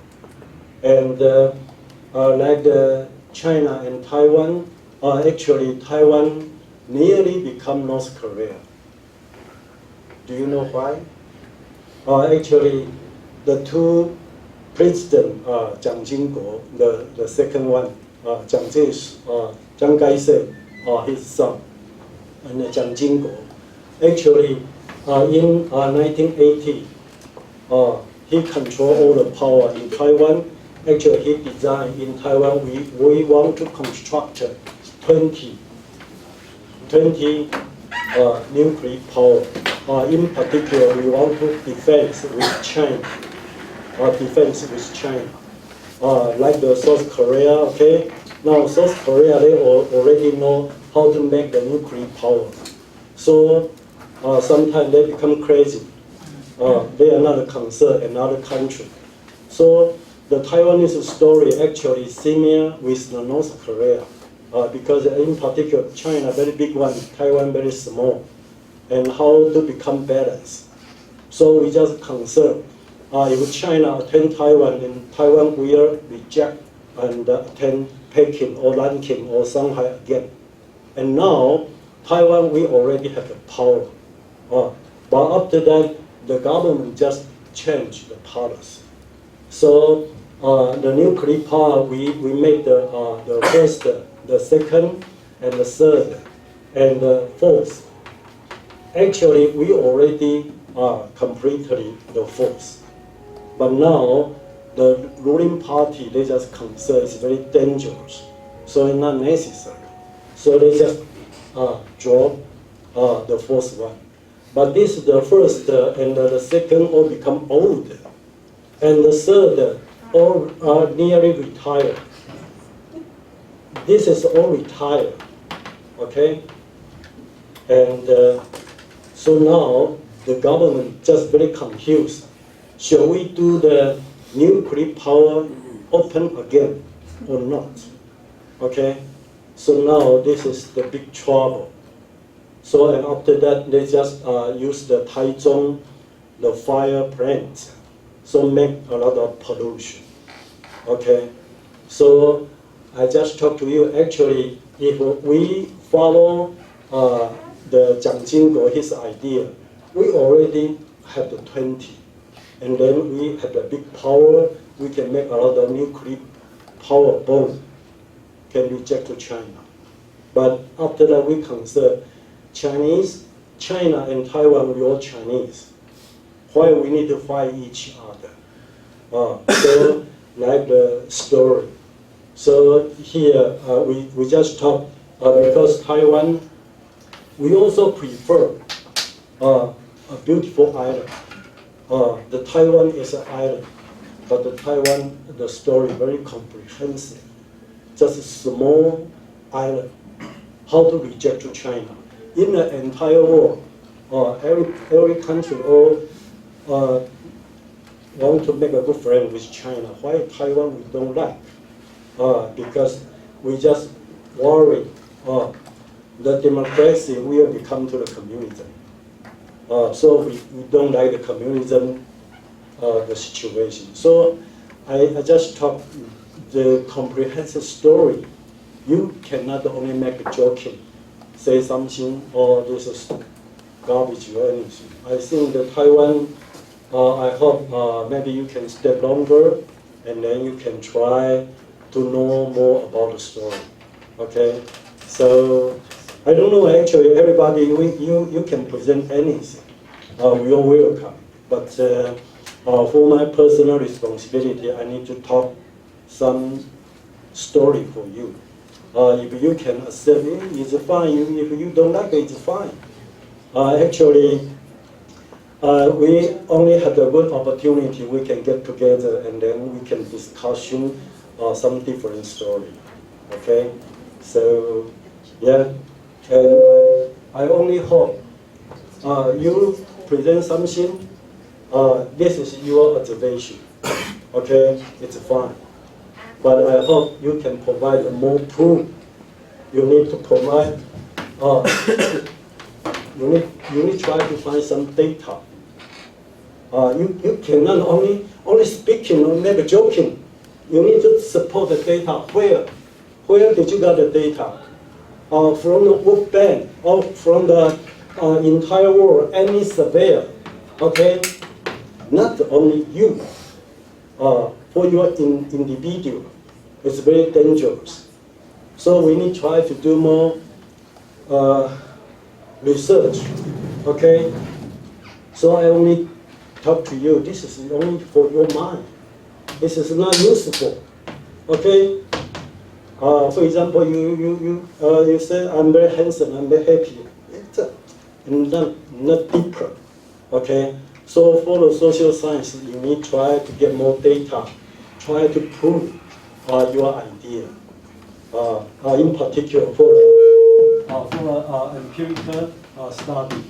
And like China and Taiwan, actually Taiwan nearly become North Korea. Do you know why? Actually, the two presidents, Jiang Jingguo, the second one, Jiang Kai-shek, his son, and Jiang Jingguo. Actually, in 1980, he controlled all the power in Taiwan. Actually, he designed in Taiwan, we want to construct 20 nuclear power. In particular, we want to defense with China. Like the South Korea, okay? Now, South Korea, they already know how to make the nuclear power. So, sometimes they become crazy. They are not concerned another country. So, the Taiwanese story actually similar with the North Korea. Because in particular, China very big one, Taiwan very small, and how to become balanced. So we just concern if China attend Taiwan, then Taiwan will reject and attend Peking or Nanking or Shanghai again. And now Taiwan we already have the power, but after that the government just changed the policy. So the nuclear power we made the first, the second, and the third, and the fourth. Actually, we already completed the fourth. But now, the ruling party, they just consider it's very dangerous. So it's not necessary. So they just drop the fourth one. But this is the first and the second all become old. And the third all are nearly retired. This is all retired, okay? And so now the government just very confused. Shall we do the nuclear power open again or not? Okay? So now this is the big trouble. So and after that they just use the Taichung, the fire plant, so make a lot of pollution. Okay? So I just talked to you, actually, if we follow the Jiang Jingguo, his idea, we already have the 20. And then we have the big power, we can make a lot of nuclear power bomb, can reject to China. But after that, we consider China and Taiwan, we all Chinese. Why we need to fight each other? So, like the story. So here, we just talk, because Taiwan, we also prefer a beautiful island. The Taiwan is an island, but the Taiwan, the story very comprehensive. Just a small island. How to reject to China? In the entire world, every country all want to make a good friend with China. Why Taiwan we don't like? Because we just worry the democracy will become to the communism. So we don't like the communism, the situation. So I just talk the comprehensive story. You cannot only make a joking, say something, or this is garbage or anything. I think the Taiwan, I hope maybe you can stay longer, and then you can try to know more about the story. Okay, so I don't know actually everybody you can present anything. We are welcome, but for my personal responsibility, I need to talk some story for you. If you can accept it, it's fine. If you don't like it, it's fine. Actually, we only have a good opportunity. We can get together and then we can discuss some different story. Okay, so yeah, and I only hope you present something. This is your observation. Okay, it's fine. But I hope you can provide more proof. You need to provide. You need to try to find some data. You cannot only speaking or maybe joking. You need to support the data. Where did you get the data? From the World Bank or from the entire world? Any surveyor? Okay, not only you. For your individual, it's very dangerous. So we need to try to do more research. Okay. So I only talk to you. This is only for your mind. This is not useful. Okay. For example, you say I'm very handsome, I'm very happy. It's not deeper. Okay. So for the social science, you need to try to get more data, try to prove your idea. In particular, for empirical study.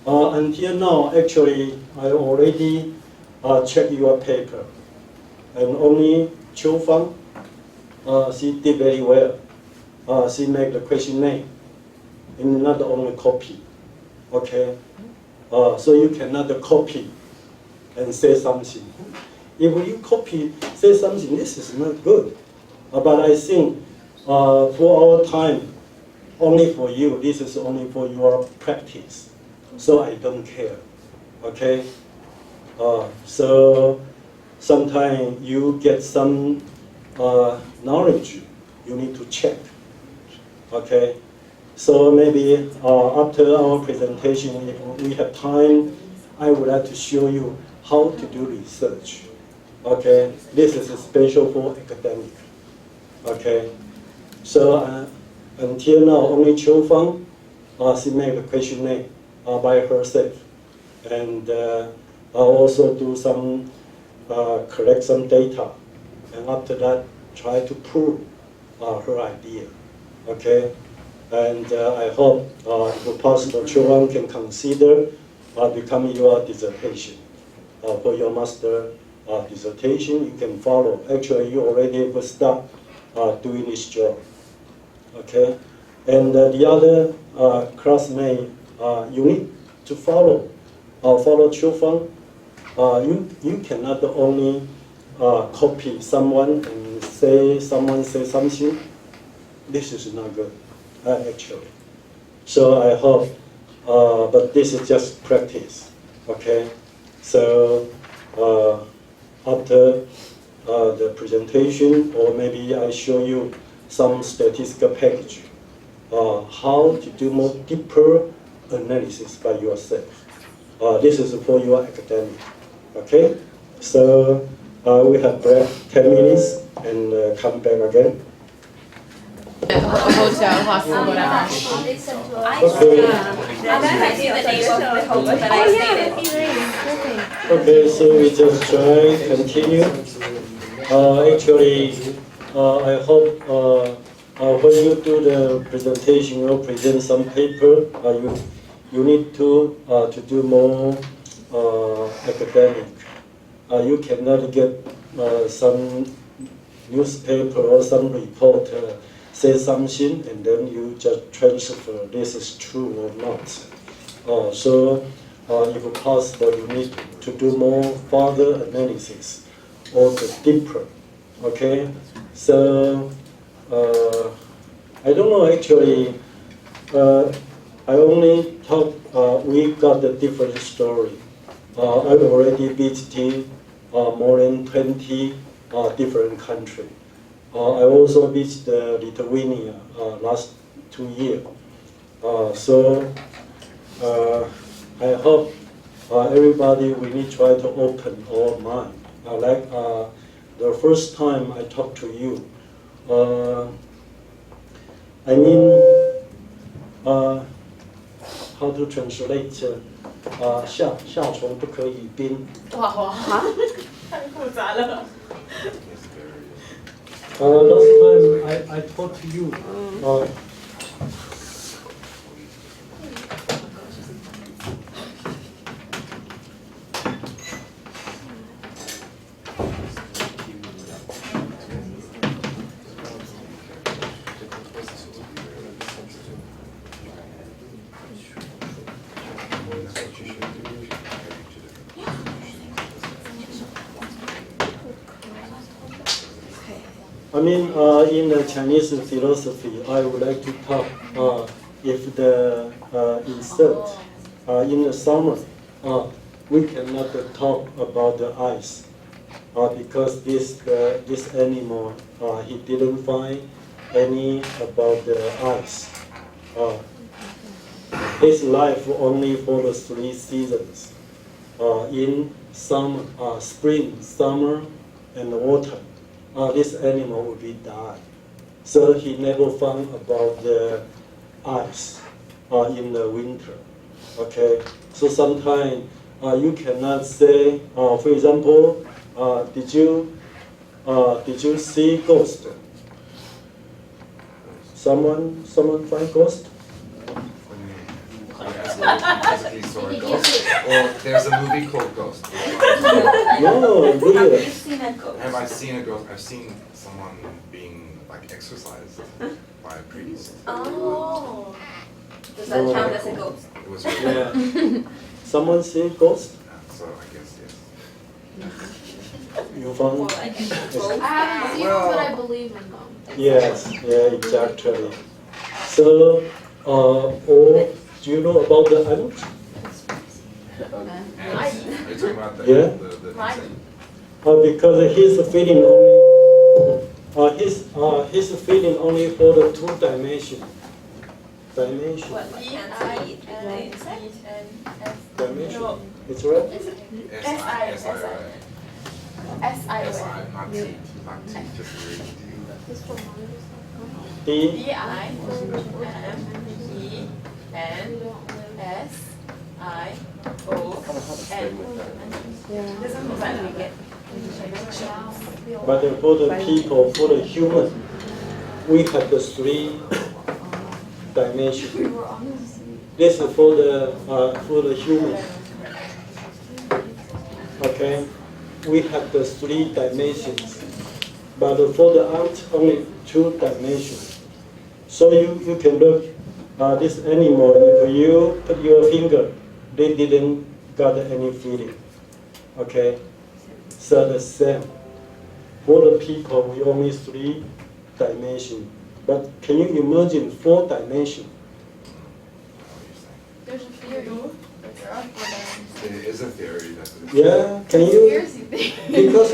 Until now, actually, I already checked your paper, and only Chiu Fang, she did very well. She made the questionnaire, and not only copy. Okay, so you cannot copy and say something. If you copy, say something, this is not good. But I think for our time, only for you, this is only for your practice. So I don't care. Okay. So sometimes you get some knowledge, you need to check. Okay. So maybe after our presentation, if we have time, I would like to show you how to do research. Okay, this is special for academic. Okay, so until now, only Chiu Fang, she made a questionnaire by herself, and also do some collect some data, and after that, try to prove her idea. Okay. And I hope, if possible, Chiu Fang can consider becoming your dissertation. For your master dissertation, you can follow. Actually, you already will start doing this job. Okay? And the other classmate, you need to follow Chiu Fang. You cannot only copy someone and someone say something. This is not good. Actually. So I hope, but this is just practice, okay? So after the presentation, or maybe I show you some statistical package, how to do more deeper analysis by yourself. This is for your academic, okay? So we have break 10 minutes and come back again. hostel, whatever. Okay. Sometimes I see the name of the host, but I state it. Okay, so we just try, continue. Actually, I hope when you do the presentation, you present some paper, you need to do more academic. You cannot get some newspaper or some reporter say something and then you just transfer this is true or not. So if possible, you need to do more further analysis or the deeper. Okay, so I don't know actually. I only thought we got a different story. I've already visited more than 20 different countries. I also visited Lithuania last 2 years. So I hope everybody really try to open our mind. Like the first time I talked to you, I mean, how to translate? 夏虫不可语冰。哇，太复杂了。Last time I talked to you. I mean, in the Chinese philosophy, I would like to talk if the insect in the summer, we cannot talk about the ice because this animal he didn't find any about the ice. His life only for the 3 seasons in summer, spring, summer, and autumn. This animal will be died. So he never found about the ice in the winter. Okay, so sometimes you cannot say, for example, did you see ghost? Someone find ghost? Physically saw a ghost, or there's a movie called Ghost. No, really. Have you seen a ghost? Have I seen a ghost? I've seen someone being like exorcised by a priest. Oh. Does that count as a ghost? It was really Yeah. Someone see ghost? so I guess yes. You found? Or like a Yes. ghost? I haven't seen them, but I believe in them. Yes, yeah, exactly. So, or do you know about the ant? Ants. Are you talking about the Yeah. the Right. Because he's feeling only, he's feeling only for the 2 dimension. Dimension. What, like ant and insect? Dimension. No. It's right. S-I, not T, just read. D. D-I-M-E-N-S-I-O-N. Doesn't look like we get. But for the people, for the human, we have the 3 dimensions. This is for the human. Okay, we have the 3 dimensions, but for the ant only 2 dimensions. So you can look this animal. If you put your finger, they didn't got any feeling. Okay, so the same. For the people, we only 3 dimensions. But can you imagine 4 dimensions? There's a theory that there are 4 dimensions. There is a theory that. Yeah, can you? Conspiracy theory. Because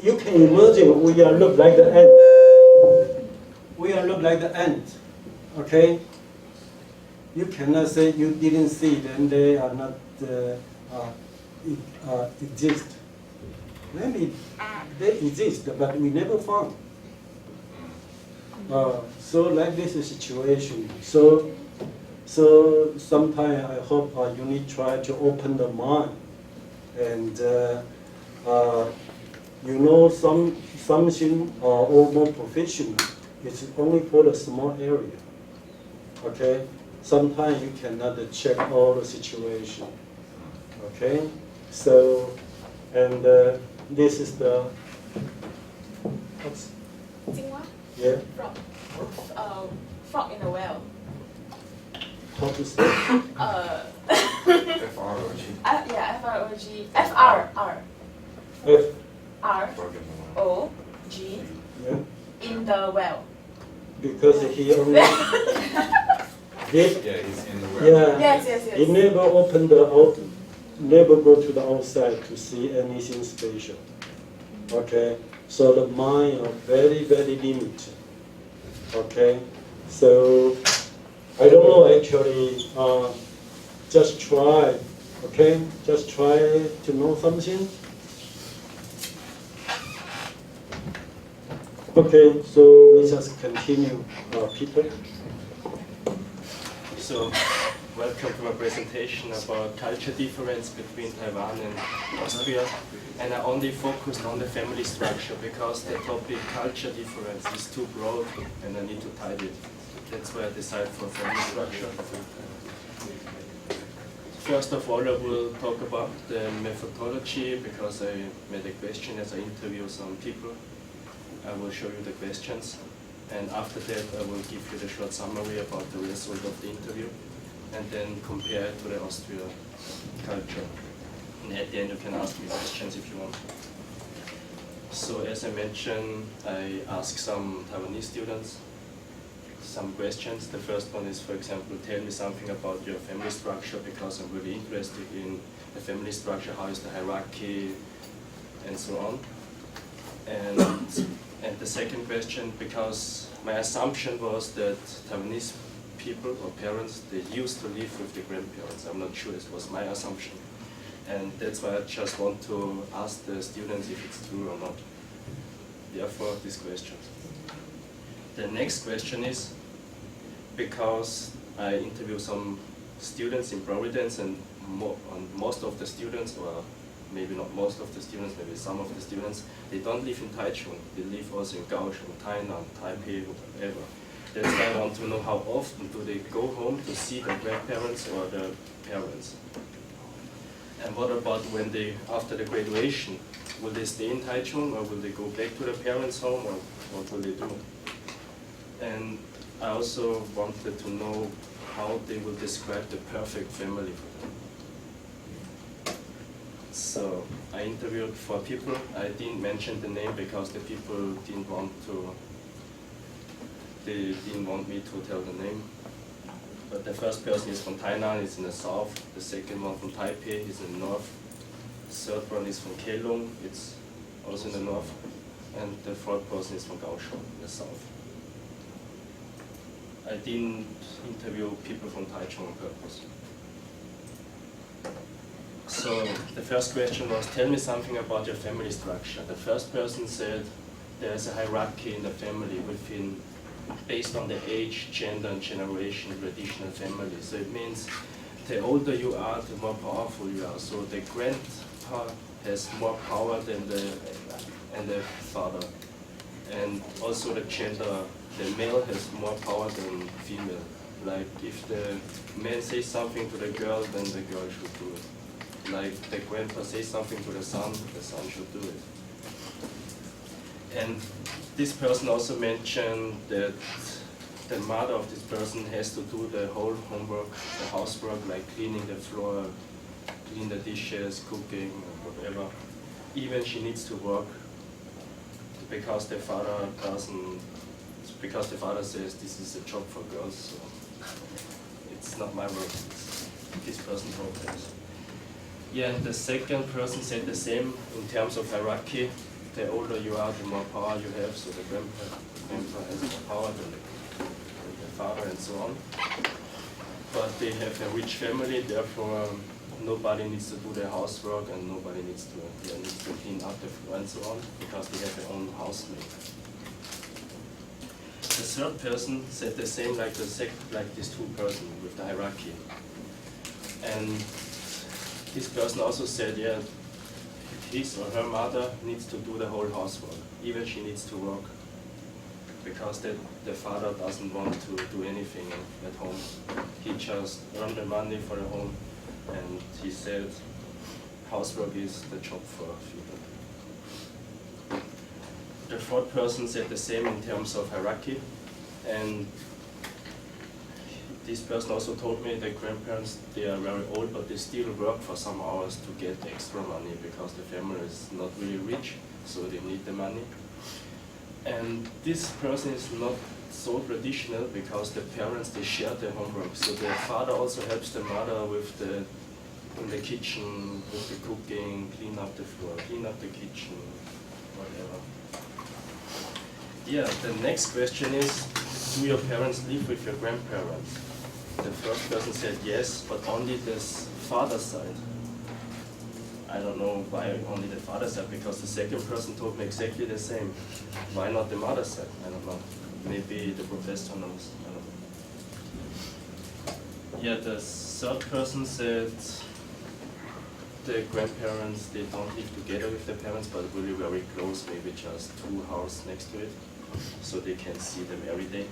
you can imagine we are look like the ant. We are look like the ant. Okay. You cannot say you didn't see them. They are not exist. Maybe they exist, but we never found. So like this is situation. So sometimes I hope you need to try to open the mind, and you know something or more professional. It's only for the small area. Okay. Sometimes you cannot check all the situation. Okay. So and this is the what's yeah. Frog in a well. How to say? F-R-O-G. Yeah, F-R-O-G. F-R-R. R-O-G. Yeah. In the well. Because he only Yeah, he's in the well. yeah. Yes. He never opened the out, never go to the outside to see anything special. Okay. So the mind are very limited. Okay. So I don't know actually. Just try. Okay. Just try to know something. Okay, so we just continue, Peter. So, welcome to my presentation about culture difference between Taiwan and Austria. And I only focused on the family structure because the topic culture difference is too broad and I need to tidy it. That's why I decided for family structure. First of all, I will talk about the methodology because I made a question as I interview some people. I will show you the questions, and after that I will give you the short summary about the result of the interview, and then compare it to the Austrian culture. And at the end you can ask me questions if you want. So as I mentioned, I asked some Taiwanese students some questions. The first one is, for example, tell me something about your family structure because I'm really interested in the family structure, how is the hierarchy, and so on. And the second question, because my assumption was that Taiwanese people or parents, they used to live with the grandparents. I'm not sure, this was my assumption. And that's why I just want to ask the students if it's true or not. Therefore, these questions. The next question is, because I interviewed some students in Providence and most of the students, or maybe not most of the students, maybe some of the students, they don't live in Taichung. They live also in Kaohsiung, Tainan, Taipei, whatever. That's why I want to know how often do they go home to see their grandparents or their parents. And what about when they, after the graduation, will they stay in Taichung or will they go back to their parents' home, or what will they do? And I also wanted to know how they will describe the perfect family for them. So I interviewed 4 people. I didn't mention the name because the people didn't want me to tell the name. But the first person is from Tainan, it's in the south. The second one from Taipei is in the north. The third one is from Keelung, it's also in the north. And the fourth person is from Kaohsiung, in the south. I didn't interview people from Taichung on purpose. So the first question was, tell me something about your family structure. The first person said there's a hierarchy in the family based on the age, gender, and generation, traditional family. So it means the older you are, the more powerful you are. So the grandpa has more power than the father. And also the gender, the male has more power than female. Like if the man says something to the girl, then the girl should do it. Like the grandpa says something to the son should do it. And this person also mentioned that the mother of this person has to do the whole homework, the housework, like cleaning the floor, clean the dishes, cooking, or whatever. Even she needs to work because the father says this is a job for girls, so it's not my work, it's this person's work. Yeah, and the second person said the same in terms of hierarchy. The older you are, the more power you have, so the grandpa has more power than the father and so on. But they have a rich family, therefore nobody needs to do their housework and nobody needs to clean up the floor and so on, because they have their own housemaid. the third person said the same like these two persons with the hierarchy. And this person also said, yeah, his or her mother needs to do the whole housework, even she needs to work, because the father doesn't want to do anything at home. He just earned the money for the home, and he said housework is the job for people. The fourth person said the same in terms of hierarchy, and this person also told me that grandparents, they are very old, but they still work for some hours to get extra money because the family is not really rich, so they need the money. And this person is not so traditional because the parents, they share their homework. So the father also helps the mother with in the kitchen, with the cooking, clean up the floor, clean up the kitchen, whatever. Yeah, the next question is, do your parents live with your grandparents? The first person said yes, but only this father's side. I don't know why only the father's side, because the second person told me exactly the same. Why not the mother's side? I don't know. Maybe the professor knows. I don't know. Yeah, the third person said the grandparents, they don't live together with their parents, but really very close, maybe just 2 houses next to it, so they can see them every day.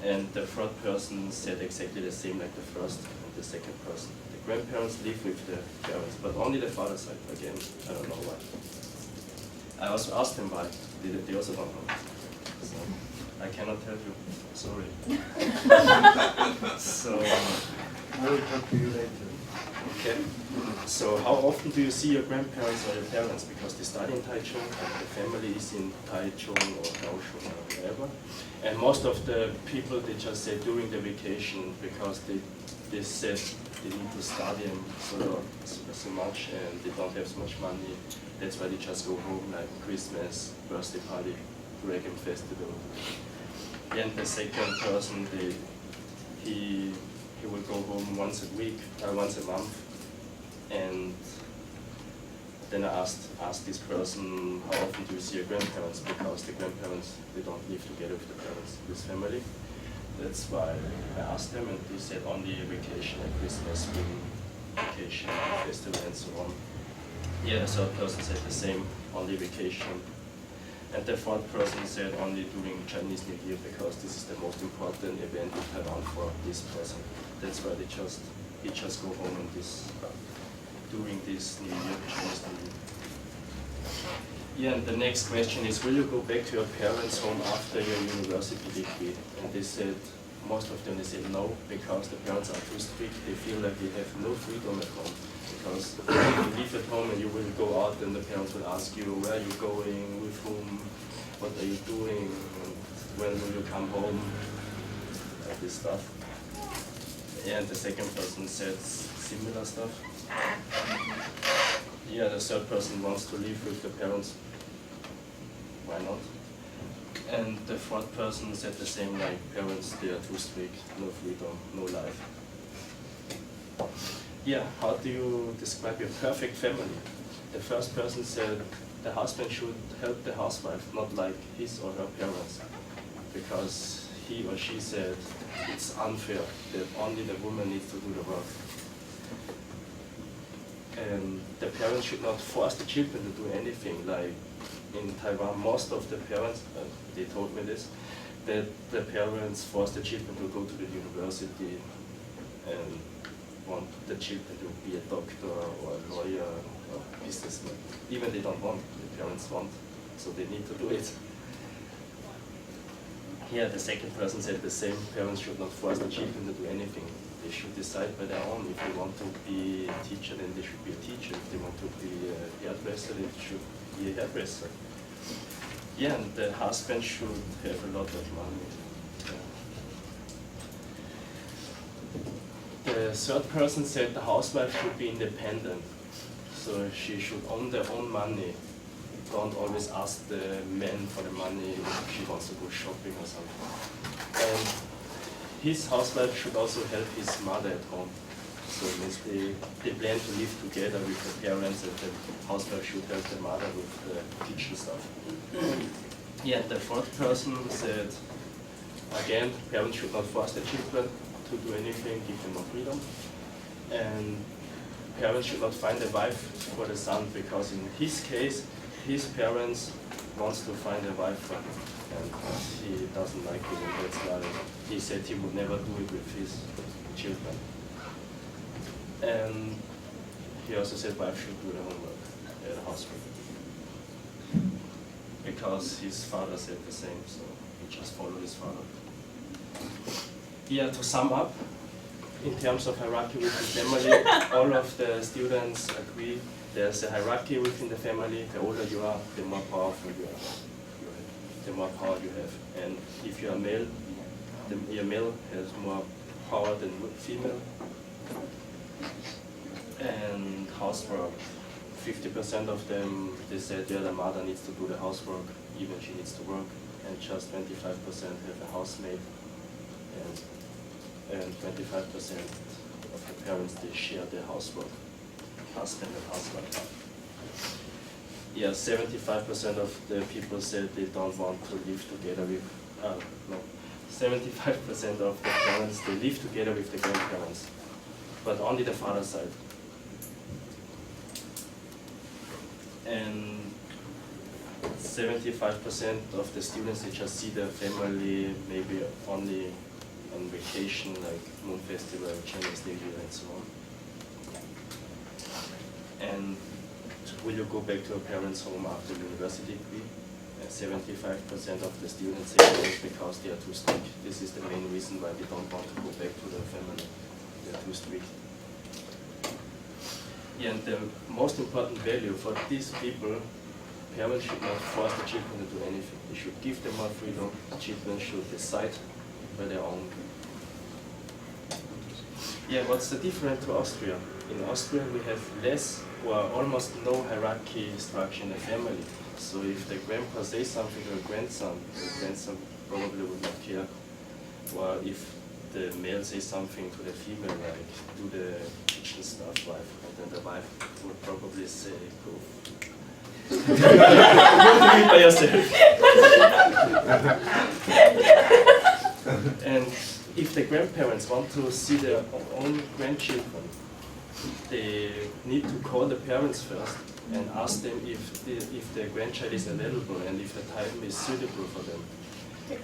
And the third person said exactly the same like the first and the second person. The grandparents live with the parents, but only the father's side. Again, I don't know why. I also asked them why. They also don't know. So I cannot tell you. Sorry. So I will talk to you later. Okay. So how often do you see your grandparents or your parents? Because they study in Taichung, and the family is in Taichung or Kaohsiung or wherever. And most of the people, they just say during the vacation, because they said they need to study and so much, and they don't have so much money. That's why they just go home, like Christmas, birthday party, Dragon Festival. And the second person, he will go home once a week, once a month. And then I asked this person, how often do you see your grandparents? Because the grandparents, they don't live together with the parents, this family. That's why I asked them, and they said only vacation, like Christmas, spring vacation, festival, and so on. Yeah, the third person said the same, only vacation. And the fourth person said only during Chinese New Year, because this is the most important event in Taiwan for this person. That's why he just go home in during this New Year, Chinese New Year. Yeah, and the next question is, will you go back to your parents' home after your university degree? And they said, most of them, they said no, because the parents are too strict. They feel like they have no freedom at home. Because if you live at home and you will go out, then the parents will ask you, where are you going, with whom, what are you doing, and when will you come home, like this stuff. Yeah, and the second person said similar stuff. Yeah, the third person wants to live with the parents. Why not? And the fourth person said the same, like parents, they are too strict, no freedom, no life. Yeah, how do you describe your perfect family? The first person said the husband should help the housewife, not like his or her parents, because he or she said it's unfair that only the woman needs to do the work. And the parents should not force the children to do anything. Like in Taiwan, most of the parents, they told me this, that the parents force the children to go to the university and want the children to be a doctor or a lawyer or a businessman. Even they don't want, the parents want, so they need to do it. Yeah, the second person said the same, parents should not force the children to do anything. They should decide by their own. If they want to be a teacher, then they should be a teacher. If they want to be a hairdresser, they should be a hairdresser. Yeah, and the husband should have a lot of money. The third person said the housewife should be independent. So she should own their own money. Don't always ask the man for the money if she wants to go shopping or something. And his housewife should also help his mother at home. So it means they plan to live together with the parents, and the housewife should help the mother with the kitchen stuff. Yeah, the fourth person said again, parents should not force their children to do anything, give them more freedom. And parents should not find a wife for the son, because in his case, his parents wants to find a wife for him, and he doesn't like it, and that's why he said he would never do it with his children. And he also said wife should do the homework at the hospital, because his father said the same, so he just followed his father. Yeah, to sum up, in terms of hierarchy within family, all of the students agree there's a hierarchy within the family. The older you are, the more powerful you are, the more power you have. And if you are male, your male has more power than female. And housework, 50% of them, they said the mother needs to do the housework, even she needs to work, and just 25% have a housemaid, and 25% of the parents, they share their housework, husband and housewife. Yeah, 75% of the people said they don't want to live together with, 75% of the parents, they live together with the grandparents, but only the father side. And 75% of the students, they just see their family maybe only on vacation, like Moon Festival, Chinese New Year, and so on. And will you go back to your parents' home after university degree? 75% of the students say no, because they are too strict. This is the main reason why they don't want to go back to their family. They are too strict. Yeah, and the most important value for these people, parents should not force the children to do anything. They should give them more freedom. The children should decide by their own. Yeah, what's the difference to Austria? In Austria we have less or almost no hierarchy structure in the family. So if the grandpa says something to the grandson probably would not care. Or if the male says something to the female, like do the kitchen stuff, wife, and then the wife would probably say, go do it by yourself. And if the grandparents want to see their own grandchildren, they need to call the parents first and ask them if the grandchild is available and if the time is suitable for them.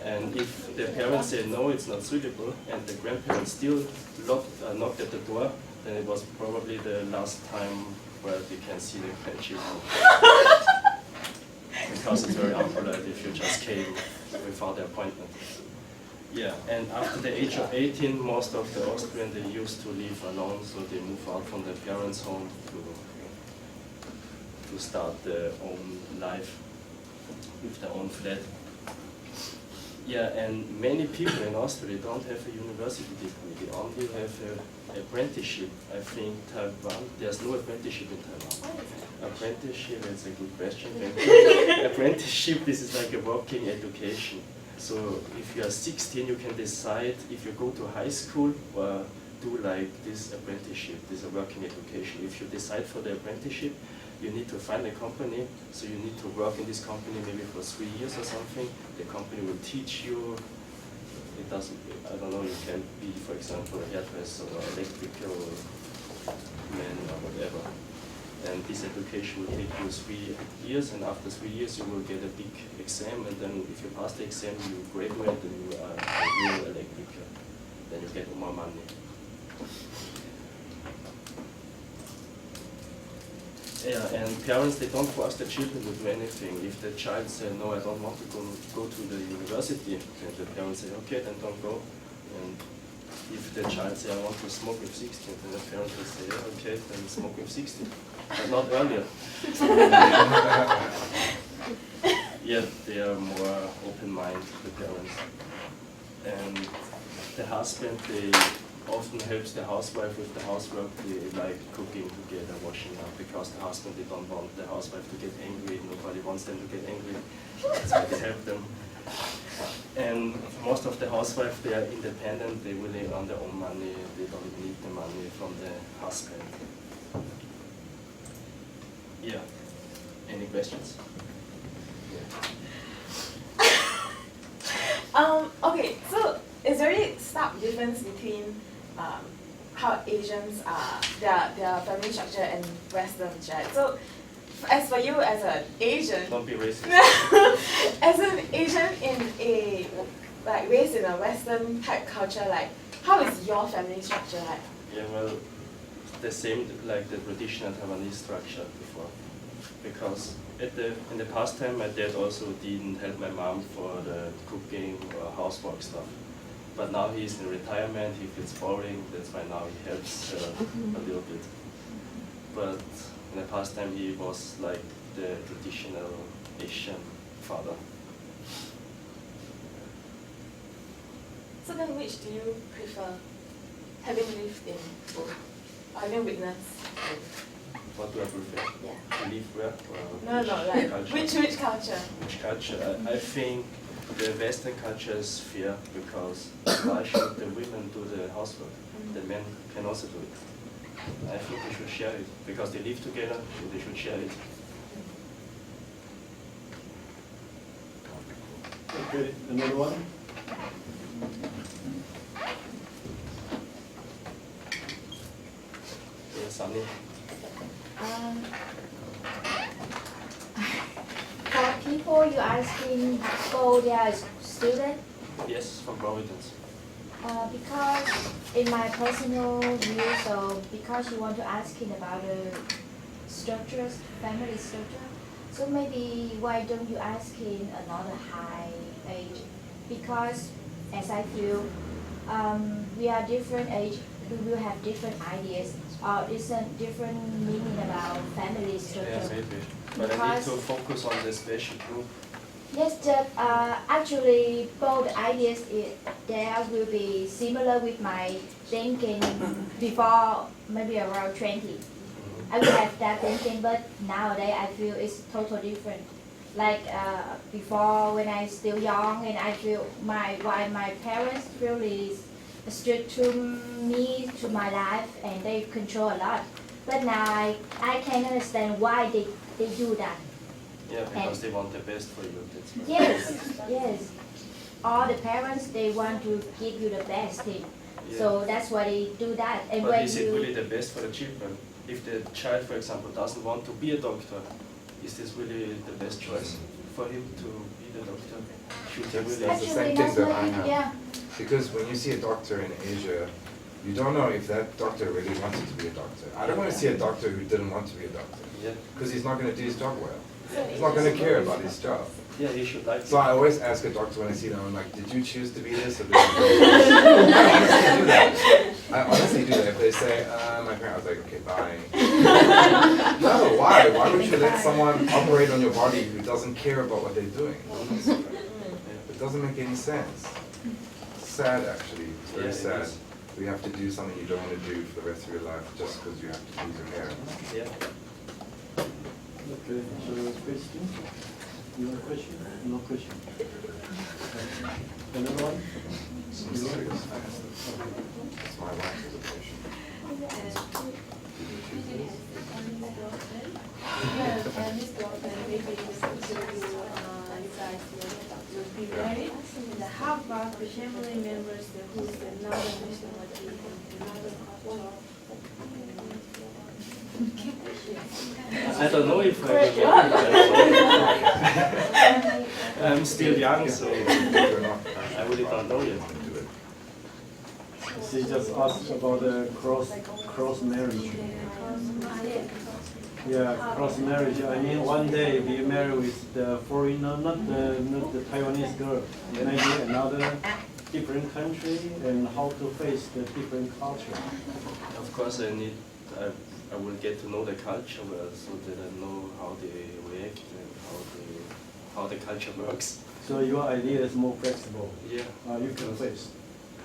And if the parents say no, it's not suitable, and the grandparents still knocked at the door, then it was probably the last time where they can see the grandchildren. Because it's very unpolite if you just came without the appointment. Yeah, and after the age of 18, most of the Austrians, they used to live alone, so they move out from their parents' home to start their own life with their own flat. Yeah, and many people in Austria don't have a university degree, they only have an apprenticeship. I think Taiwan, there's no apprenticeship in Taiwan. Apprenticeship, that's a good question, thank you. Apprenticeship, this is like a working education. So if you are 16, you can decide if you go to high school or do like this apprenticeship, this working education. If you decide for the apprenticeship, you need to find a company, so you need to work in this company maybe for 3 years or something. The company will teach you. It doesn't, I don't know, you can be, for example, a hairdresser or electrical man or whatever. And this education will take you 3 years, and after 3 years you will get a big exam, and then if you pass the exam, you graduate and you are a real electrician. Then you get more money. Yeah, and parents, they don't force their children to do anything. If the child says, no, I don't want to go to the university, then the parents say, okay, then don't go. And if the child says, I want to smoke with 16, then the parents will say, okay, then smoke with 16, but not earlier. Yeah, they are more open-minded, the parents. And the husband, they often helps the housewife with the housework. They like cooking together, washing up, because the husband, they don't want the housewife to get angry. Nobody wants them to get angry. That's why they help them. And most of the housewives, they are independent. They really earn their own money. They don't need the money from the husband. Yeah. Any questions? Yeah. Okay, so is there a stark difference between how Asians are, their family structure and Westerns, right? So, as for you as an Asian, Don't be racist. as an Asian in a like raised in a Western type culture, like how is your family structure like? Yeah, well, the same like the traditional Taiwanese structure before, because in the past time my dad also didn't help my mom for the cooking or housework stuff, but now he's in retirement. He feels boring. That's why now he helps a little bit. But in the past time he was like the traditional Asian father. So then which do you prefer, having lived in both, or having witnessed? What do I prefer? Yeah. To live where? No, like culture? which culture? Which culture? I think the Western culture is fair, because why should the women do the housework? The men can also do it. I think they should share it, because they live together, so they should share it. Okay, another one? Yeah, Sunny. For people you asking go there student, Yes, from Providence. because in my personal view, so because you want to asking about the structures, family structure, so maybe why don't you asking another high age? Because as I feel, we are different age, we will have different ideas or different meaning about family structure. Yeah, maybe. But I need to focus on the special group. Yes, just actually both ideas there will be similar with my thinking before maybe around 20. I will have that thinking, but nowadays I feel it's totally different. Like before when I still young and I feel why my parents really strict to me, to my life, and they control a lot. But now I can understand why they do that. Yeah, because they want the best for you. That's why. Yes. All the parents, they want to give you the best thing. Yeah. So that's why they do that. And But when is it you really the best for the children? If the child, for example, doesn't want to be a doctor, is this really the best choice for him to be the doctor? Should he really? That's the same thing that I have. Because when you see a doctor in Asia, you don't know if that doctor really wanted to be a doctor. I don't want to see a doctor who didn't want to be a doctor. Yeah. Because he's not going to do his job well. He's not going to care about his job. Yeah, he should like. So I always ask a doctor when I see them, I'm like, did you choose to be this or did you do that? I honestly do that. If they say, my parents, I was like, okay, bye. No, why? Why would you let someone operate on your body who doesn't care about what they're doing? It doesn't make any sense. Sad, actually. It's very sad. We have to do something you don't want to do for the rest of your life just because you have to lose your hair. Yeah. Okay, so question? You have a question? No question. Another one? I'm serious. That's my wife is a patient. How about the family members who is another nationality and another culture? I don't know if I'm still young, so I really don't know yet. She just asked about the cross marriage. Yeah, cross marriage. I mean, one day be married with the foreigner, not the Taiwanese girl, maybe another different country, and how to face the different culture. Of course, I will get to know the culture well, so that I know how they react and how the culture works. So your idea is more flexible. Yeah. You can face.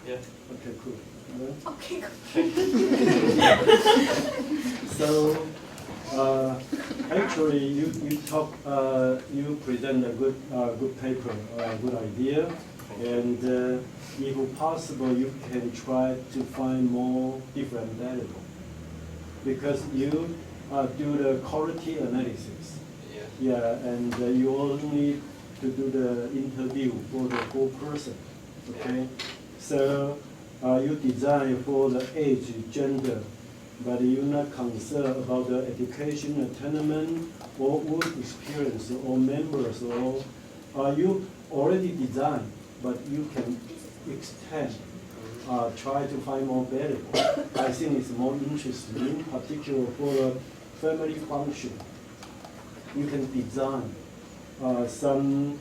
Yeah. Okay, cool. Okay, So, actually, you present a good paper, a good idea, and if possible, you can try to find more different variables, because you do the quality analysis. Yeah, and you all need to do the interview for the whole person. Okay, so you design for the age, gender, but you're not concerned about the education, attainment, or work experience, or members, or you already designed, but you can extend, try to find more variable. I think it's more interesting, particularly for the family function. You can design some,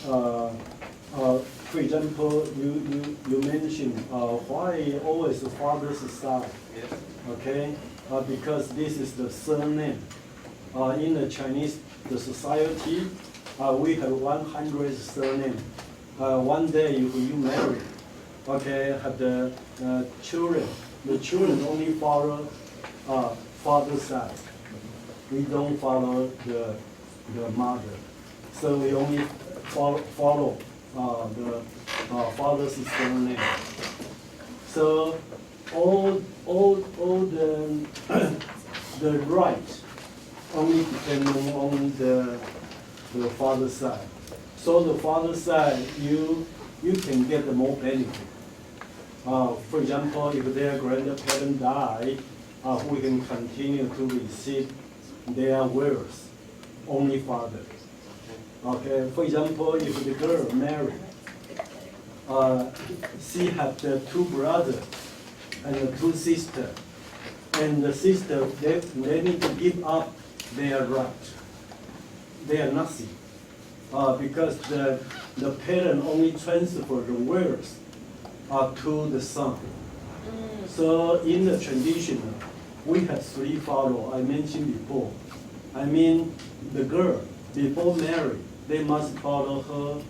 for example, you mentioned why always the father's side, okay? Because this is the surname. In the Chinese the society, we have 100 surname. One day if you marry, okay, have the children. The children only follow father's side. We don't follow the mother. So we only follow the father's surname. So all the the right only depend on the father's side. So the father's side, you can get the more benefit. For example, if their grandparents die, we can continue to receive their wealth, only father. Okay. For example, if the girl married, she had the 2 brothers and 2 sisters, and the sister they need to give up their right. They are nothing, because the parent only transfer the wealth to the son. So in the tradition, we have 3 follow. I mentioned before. I mean, the girl before marriage, they must follow her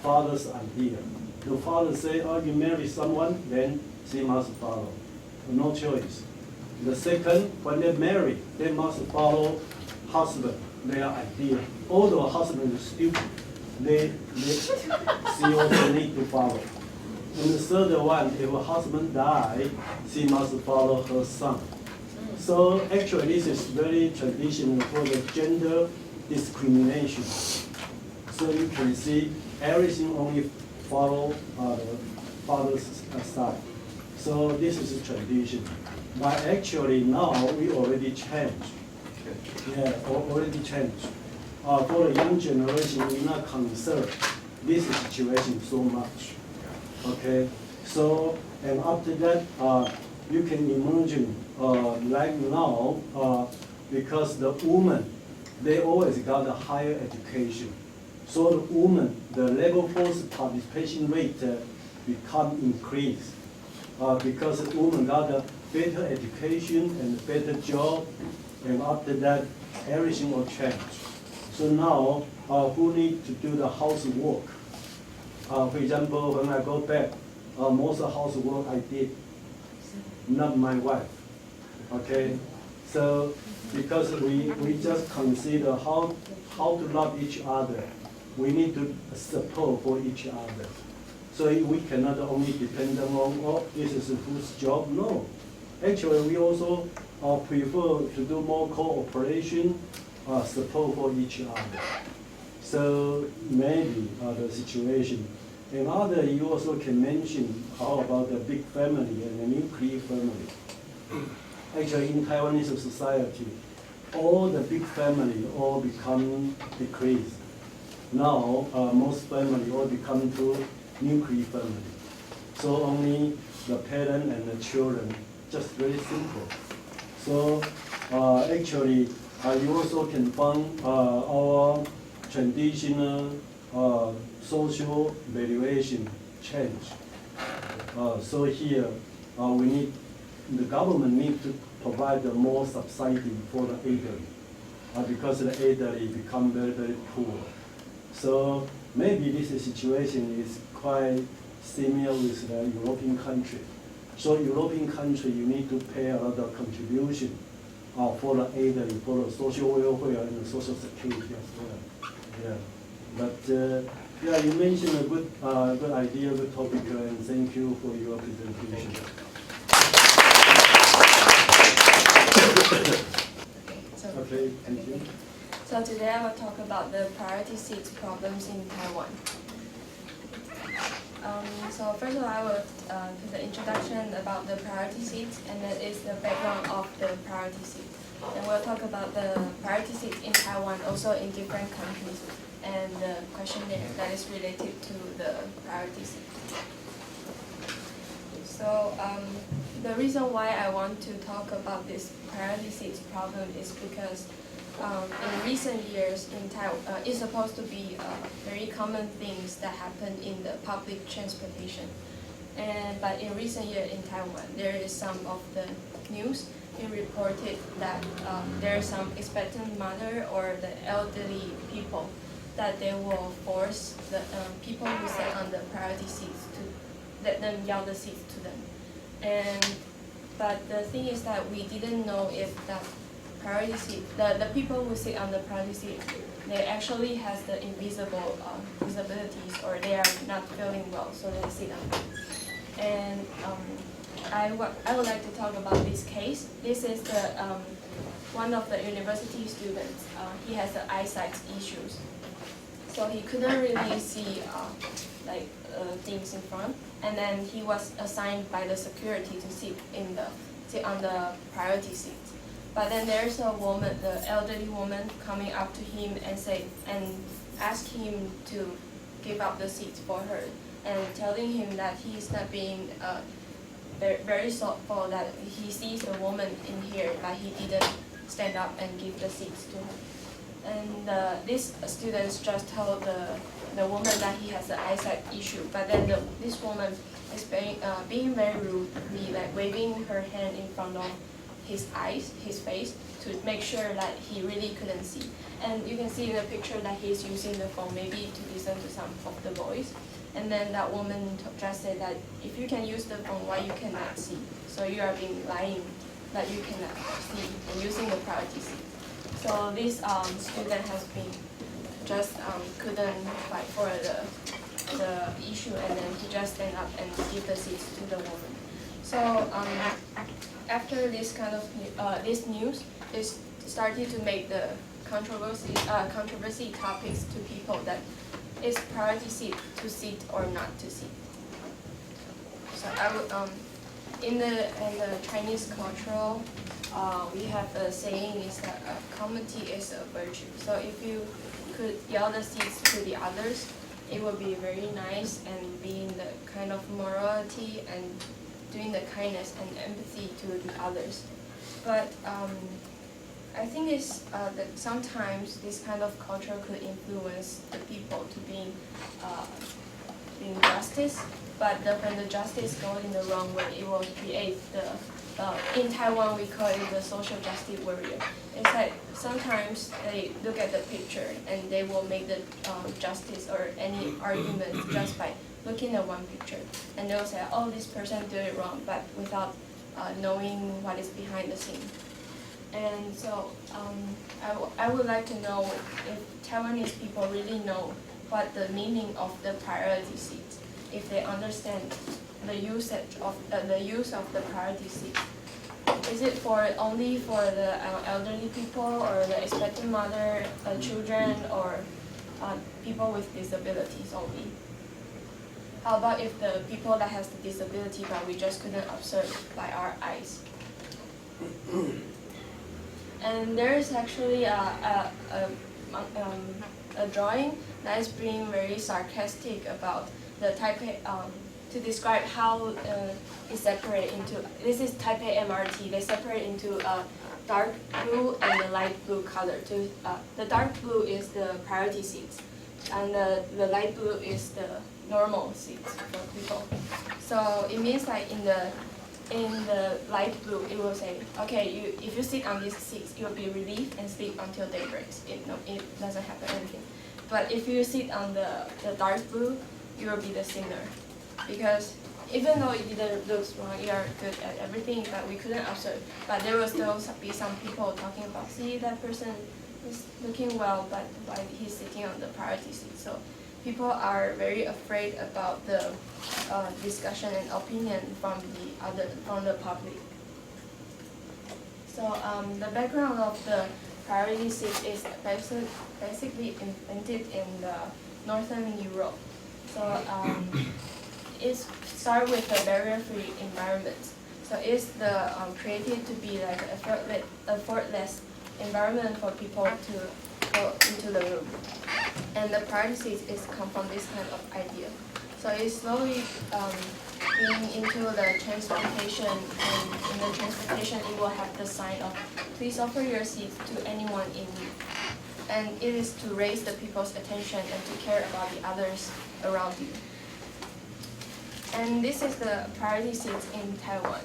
father's idea. The father say, "Oh, you marry someone, then she must follow. No choice." The second, when they marry, they must follow husband, their idea. Although husband is stupid, she also need to follow. And the third one, if a husband die, she must follow her son. So actually, this is very traditional for the gender discrimination. So you can see everything only follow the father's side. So this is a tradition. But actually now we already changed. Yeah, already changed. For the young generation, we're not concerned this situation so much. Okay, so and after that, you can imagine like now, because the women, they always got a higher education. So the women, the labor force participation rate become increased because the women got a better education and better job, and after that, everything will change. So now, who need to do the housework? For example, when I go back, most of the housework I did, not my wife. Okay, so because we just consider how to love each other, we need to support for each other. So we cannot only depend on, oh, this is whose job. No, actually we also prefer to do more cooperation, support for each other. So maybe the situation. And other, you also can mention how about the big family and the nuclear family. Actually, in Taiwanese society, all the big family all become decreased. Now, most family all become to nuclear family. So only the parent and the children, just very simple. So actually, you also can find our traditional social valuation change. So here, we need, the government needs to provide more subsidy for the elderly, because the elderly become very, very poor. So maybe this situation is quite similar with the European country. So European country, you need to pay a lot of contribution for the elderly, for the social welfare and the social security as well. Yeah, but yeah, you mentioned a good idea, good topic, and thank you for your presentation. Okay, thank you. So today I will talk about the priority seats problems in Taiwan. So first of all, I will put the introduction about the priority seats, and that is the background of the priority seat. And we'll talk about the priority seats in Taiwan, also in different countries, and the questionnaire that is related to the priority seat. So the reason why I want to talk about this priority seats problem is because in recent years in Taiwan, it's supposed to be very common things that happen in the public transportation. But in recent years in Taiwan, there is some of the news. It reported that there are some expectant mother or the elderly people that they will force the people who sit on the priority seats to let them yell the seats to them. But the thing is that we didn't know if that priority seat, the people who sit on the priority seat, they actually has the invisible disabilities, or they are not feeling well, so they sit on it. And I would like to talk about this case. This is the one of the university students. He has the eyesight issues, so he couldn't really see things in front. And then he was assigned by the security to sit on the priority seat. But then there's a woman, the elderly woman, coming up to him and ask him to give up the seat for her, and telling him that he's not being very thoughtful, that he sees a woman in here, but he didn't stand up and give the seats to her. And this student just told the woman that he has an eyesight issue, but then this woman is being very rude, waving her hand in front of his face, to make sure that he really couldn't see. And you can see in the picture that he's using the phone, maybe to listen to some of the voice. And then that woman just said that if you can use the phone, why you cannot see? So you are being lying that you cannot see and using the priority seat. So this student has been just couldn't fight for the issue, and then he just stand up and give the seats to the woman. So after this kind of this news, they started to make the controversy topics to people that is priority seat to sit or not to sit. So I would in the Chinese cultural, we have a saying is that community is a virtue. So if you could yell the seats to the others, it would be very nice, and being the kind of morality and doing the kindness and empathy to the others. But I think it's that sometimes this kind of culture could influence the people to being justice. But when the justice goes in the wrong way, it will create in Taiwan we call it the social justice warrior. It's like sometimes they look at the picture and they will make the justice or any argument just by looking at one picture, and they'll say, oh, this person did it wrong, but without knowing what is behind the scene. And so I would like to know if Taiwanese people really know what the meaning of the priority seat, if they understand the usage of the use of the priority seat. Is it only for the elderly people, or the expectant mother, children, or people with disabilities only? How about if the people that has the disability but we just couldn't observe by our eyes? And there is actually a drawing that is being very sarcastic about the Taipei, to describe how it's separated into, this is Taipei MRT, they separate into dark blue and the light blue color. The dark blue is the priority seats, and the light blue is the normal seats for people. So it means like in the light blue, it will say, okay, if you sit on these seats, you'll be relieved and sleep until day breaks. It doesn't happen anything. But if you sit on the dark blue, you will be the sinner. Because even though it didn't look wrong, you are good at everything, but we couldn't observe. But there will still be some people talking about, see, that person is looking well, but why he's sitting on the priority seat. So people are very afraid about the discussion and opinion from the public. So the background of the priority seat is basically invented in the Northern Europe. So it's start with a barrier-free environment. So it's the created to be like effortless environment for people to go into the room. And the priority seat is come from this kind of idea. So it's slowly being into the transportation, and in the transportation it will have the sign of please offer your seat to anyone in need. And it is to raise the people's attention and to care about the others around you. And this is the priority seats in Taiwan.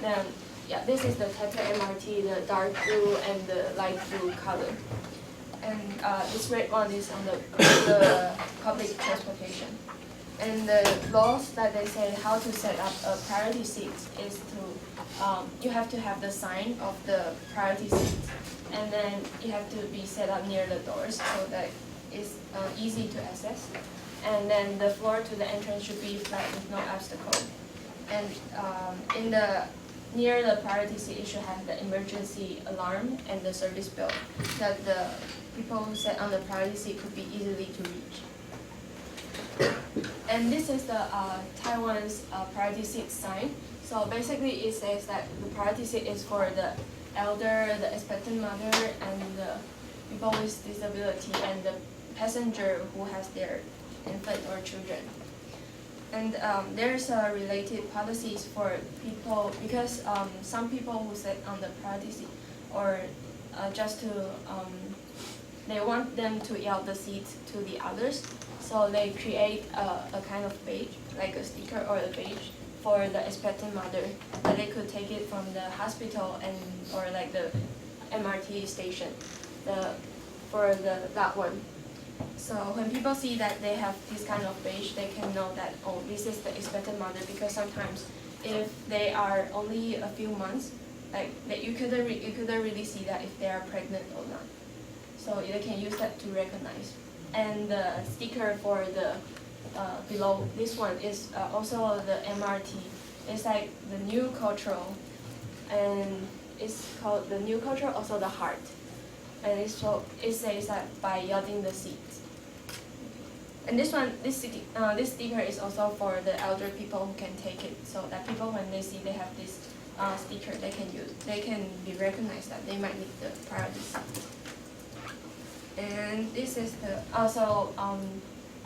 Then, yeah, this is the Taipei MRT, the dark blue and the light blue color. And this red one is on the public transportation. And the laws that they say how to set up a priority seat is to, you have to have the sign of the priority seat, and then you have to be set up near the doors so that it's easy to access. And then the floor to the entrance should be flat with no obstacle. And in the near the priority seat, it should have the emergency alarm and the service bell that the people who sit on the priority seat could be easily to reach. And this is the Taiwan's priority seat sign. So basically it says that the priority seat is for the elder, the expectant mother, and the people with disability, and the passenger who has their infant or children. And there's related policies for people, because some people who sit on the priority seat, or just to, they want them to yield the seat to the others, so they create a kind of badge, like a sticker or a badge for the expectant mother, that they could take it from the hospital and or like the MRT station, for that one. So when people see that they have this kind of badge, they can know that, oh, this is the expectant mother, because sometimes if they are only a few months, like that you couldn't really see that if they are pregnant or not. So they can use that to recognize. And the sticker for the below this one is also the MRT. It's like the new cultural, and it's called the new cultural, also the heart. And it says that by yielding the seat. And this sticker is also for the elder people who can take it, so that people, when they see they have this sticker, they can be recognized that they might need the priority seat. And this is the also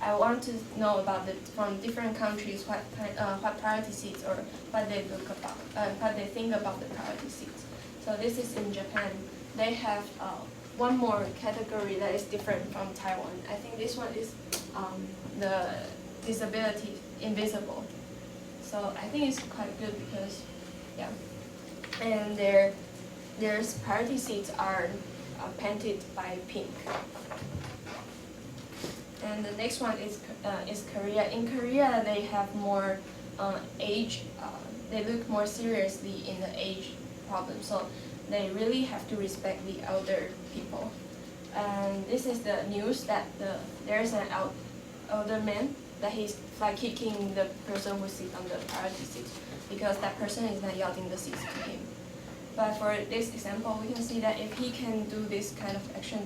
I want to know about from different countries what priority seats, or what they look about, what they think about the priority seats. So this is in Japan. They have one more category that is different from Taiwan. I think this one is the disability invisible. So I think it's quite good because, yeah. And their priority seats are painted by pink. And the next one is Korea. In Korea, they have more age. They look more seriously in the age problem. So they really have to respect the elder people. And this is the news that there's an older man that he's like kicking the person who sits on the priority seat because that person is not yielding the seats to him. But for this example, we can see that if he can do this kind of action,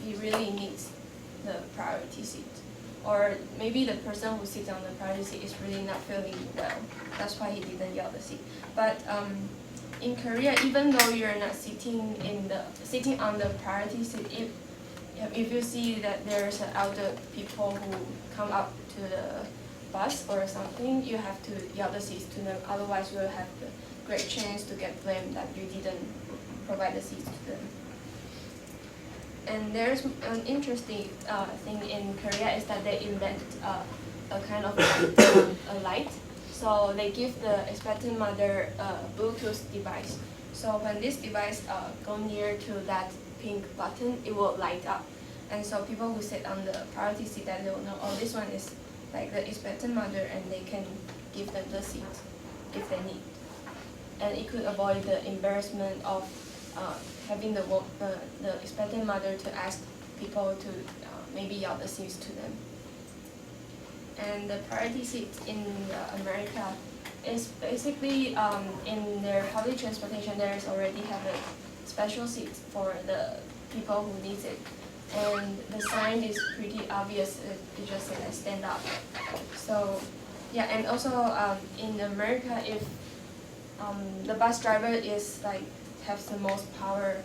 he really needs the priority seat. Or maybe the person who sits on the priority seat is really not feeling well. That's why he didn't yield the seat. But in Korea, even though you're not sitting on the priority seat, if you see that there's elder people who come up to the bus or something, you have to yield the seats to them. Otherwise, you'll have the great chance to get blamed that you didn't provide the seats to them. And there's an interesting thing in Korea is that they invent a kind of a light. So they give the expectant mother a Bluetooth device. So when this device go near to that pink button, it will light up. And so people who sit on the priority seat, that they will know, oh, this one is like the expectant mother, and they can give them the seat if they need. And it could avoid the embarrassment of having the expectant mother to ask people to maybe yield the seats to them. And the priority seat in America is basically in their public transportation, there is already have a special seat for the people who need it. And the sign is pretty obvious. It just says stand up. So Yeah, and also in America, if the bus driver is like has the most power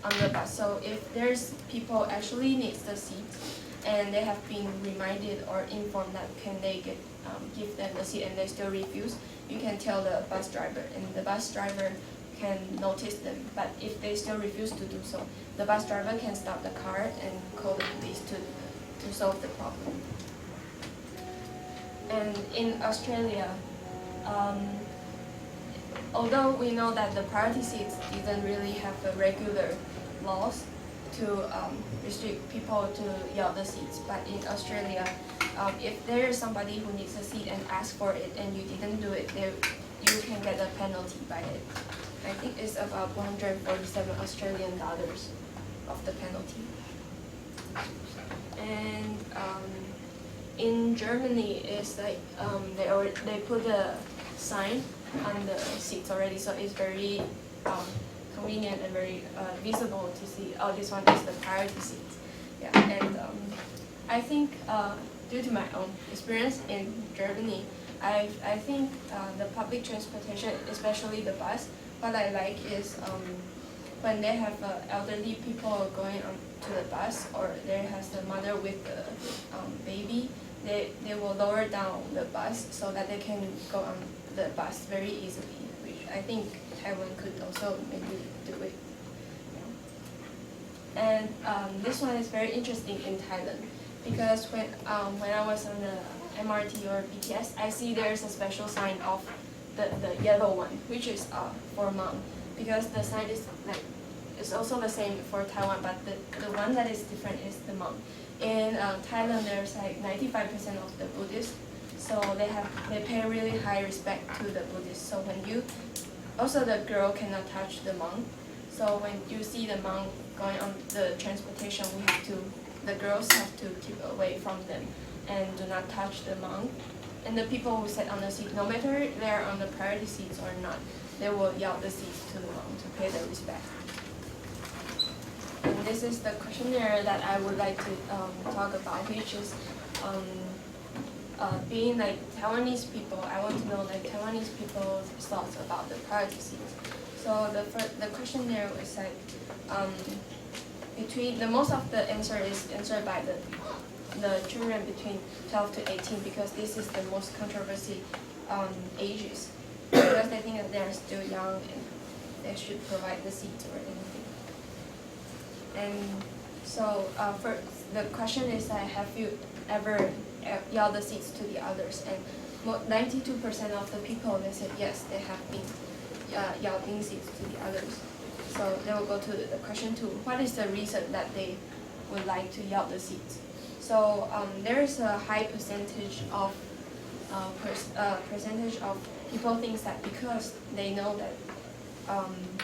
on the bus, so if there's people actually needs the seat, and they have been reminded or informed that can they give them the seat and they still refuse, you can tell the bus driver, and the bus driver can notice them. But if they still refuse to do so, the bus driver can stop the car and call the police to solve the problem. And in Australia, although we know that the priority seats didn't really have a regular laws to restrict people to yield the seats, but in Australia, if there is somebody who needs a seat and asks for it and you didn't do it, you can get a penalty by it. I think it's about 147 Australian dollars of the penalty. And in Germany, it's like they put a sign on the seats already, so it's very convenient and very visible to see, oh, this one is the priority seat. Yeah, and I think due to my own experience in Germany, I think the public transportation, especially the bus, what I like is when they have elderly people going on to the bus, or there has the mother with the baby, they will lower down the bus so that they can go on the bus very easily, which I think Taiwan could also maybe do it. Yeah. And this one is very interesting in Thailand, because when I was on the MRT or BTS, I see there's a special sign of the yellow one, which is for mom, because the sign is like it's also the same for Taiwan, but the one that is different is the mom. In Thailand, there's like 95% of the Buddhists, so they pay really high respect to the Buddhists. So when also the girl cannot touch the monk. So when you see the monk going on the transportation, the girls have to keep away from them and do not touch the monk. And the people who sit on the seat, no matter they're on the priority seats or not, they will yield the seats to the monk to pay their respect. And this is the questionnaire that I would like to talk about, which is being like Taiwanese people. I want to know like Taiwanese people's thoughts about the priority seats. So the questionnaire is like most of the answer is answered by the children between 12 to 18, because this is the most controversy ages, because they think that they're still young and they should provide the seats or anything. And so for the question is that have you ever yelled the seats to the others? And 92% of the people, they said yes, they have been yelling seats to the others. So they will go to the question 2. What is the reason that they would like to yell the seats? So there is a high percentage of people thinks that because they know that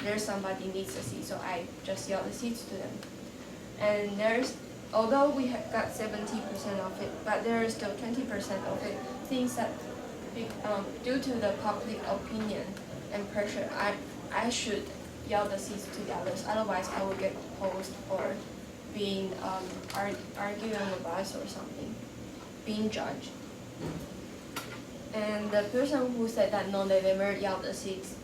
there's somebody needs a seat, so I just yell the seats to them. And although we have got 70% of it, but there is still 20% of it thinks that due to the public opinion and pressure, I should yell the seats to the others. Otherwise, I will get opposed or being argued on the bus or something, being judged. And the person who said that no, they never yelled the seats,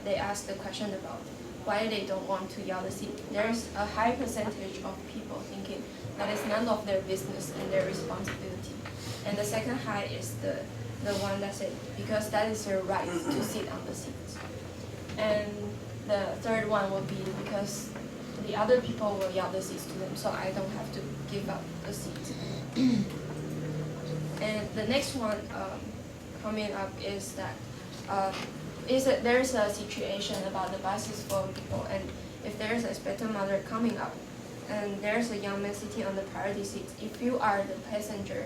they asked the question about why they don't want to yell the seat. There's a high percentage of people thinking that it's none of their business and their responsibility. And the second high is the one that said because that is their right to sit on the seats. And the third one would be because the other people will yell the seats to them, so I don't have to give up the seat. And the next one coming up is that there's a situation about the buses full of people, and if there's a spectrum mother coming up, and there's a young man sitting on the priority seats, if you are the passenger,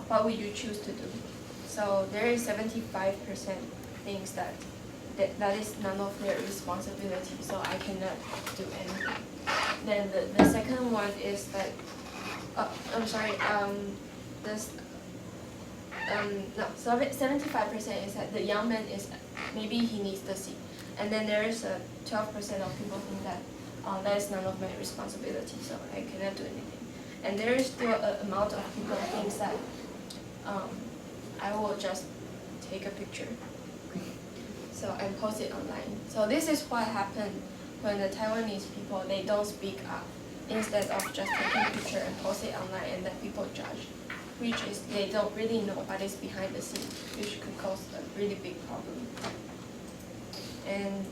what would you choose to do? So there is 75% thinks that is none of their responsibility, so I cannot do anything. Then the second one is that, I'm sorry, no, so 75% is that the young man maybe he needs the seat. And then there is 12% of people think that that is none of my responsibility, so I cannot do anything. And there is still an amount of people who thinks that I will just take a picture. So and post it online. So this is what happened when the Taiwanese people, they don't speak up instead of just taking a picture and post it online and then people judge, which is they don't really know what is behind the scene, which could cause a really big problem. And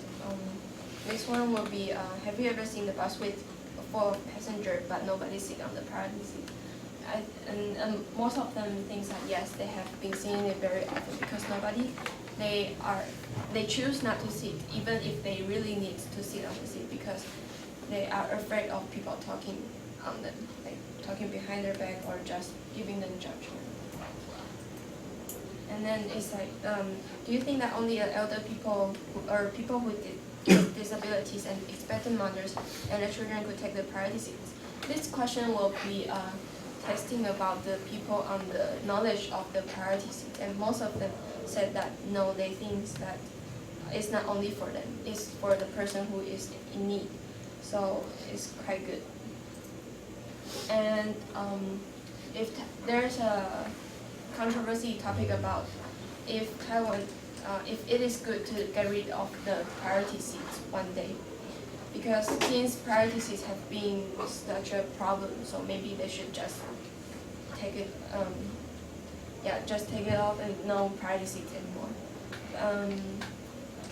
next one will be, have you ever seen the bus with 4 passengers but nobody sit on the priority seat? And most of them think that yes, they have been seeing it very often because they choose not to sit even if they really need to sit on the seat because they are afraid of people talking on them, like talking behind their back or just giving them judgment. And then it's like, do you think that only elder people or people with disabilities and expectant mothers and the children could take the priority seats? This question will be testing about the people on the knowledge of the priority seat, and most of them said that no, they think that it's not only for them, it's for the person who is in need. So it's quite good. And if there's a controversy topic about if Taiwan, if it is good to get rid of the priority seats one day, because since priority seats have been such a problem, so maybe they should just take it, just take it off and no priority seats anymore.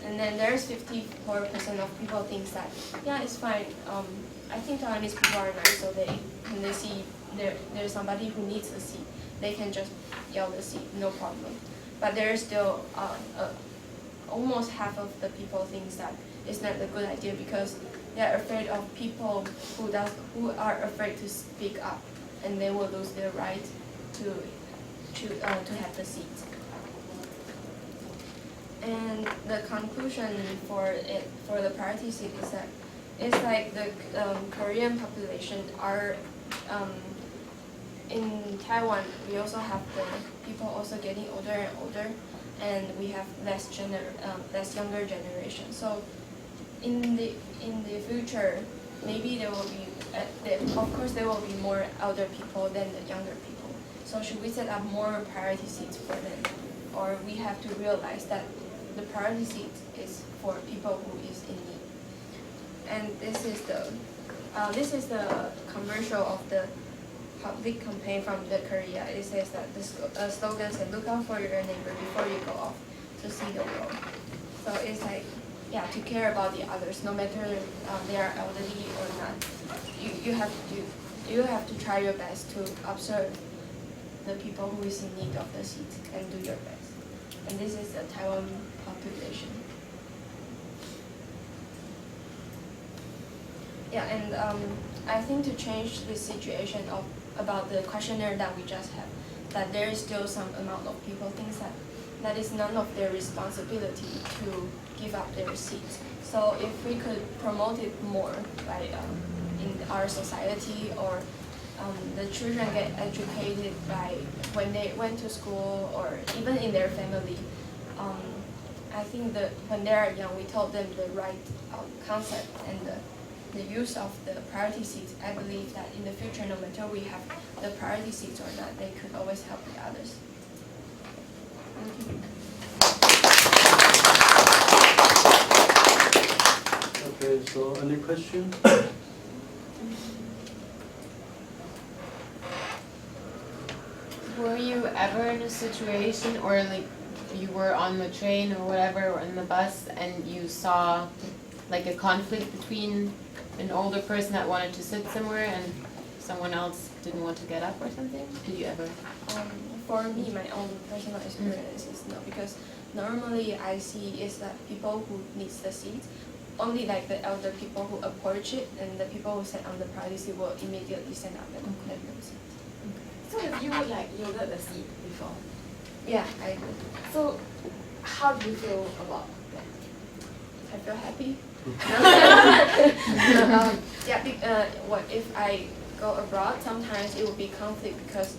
And then there's 54% of people think that, yeah, it's fine. I think Taiwanese people are nice, so when they see there's somebody who needs a seat, they can just yell the seat, no problem. But there's still almost half of the people think that it's not a good idea because they're afraid of people who are afraid to speak up, and they will lose their right to have the seat. And the conclusion for the priority seat is that it's like the Korean population are in Taiwan. We also have the people also getting older and older, and we have less younger generation. So in the future, maybe there will be of course there will be more elder people than the younger people. So should we set up more priority seats for them, or we have to realize that the priority seat is for people who is in need? And this is the commercial of the public campaign from the Korea. It says that the slogan said, "Look out for your neighbor before you go off to see the world." So it's like, yeah, to care about the others, no matter they are elderly or not. You have to try your best to observe the people who is in need of the seat and do your best. And this is the Taiwan population. Yeah, and I think to change the situation about the questionnaire that we just have, that there is still some amount of people think that is none of their responsibility to give up their seats. So if we could promote it more, like in our society, or the children get educated by when they went to school or even in their family. I think that when they are young, we told them the right concept and the use of the priority seats. I believe that in the future, no matter we have the priority seats or not, they could always help the others. Thank you. Okay, so any question? Were you ever in a situation, or like you were on the train or whatever, or in the bus, and you saw like a conflict between an older person that wanted to sit somewhere and someone else didn't want to get up or something? Did you ever? For me, my own personal experience is no, because normally I see is that people who needs the seat, only like the elder people who approach it, and the people who sit on the priority seat will immediately stand up and let them sit. So have you like yielded the seat before? Yeah, I did. So how do you feel about that? I feel happy. What if I go abroad? Sometimes it will be conflict because,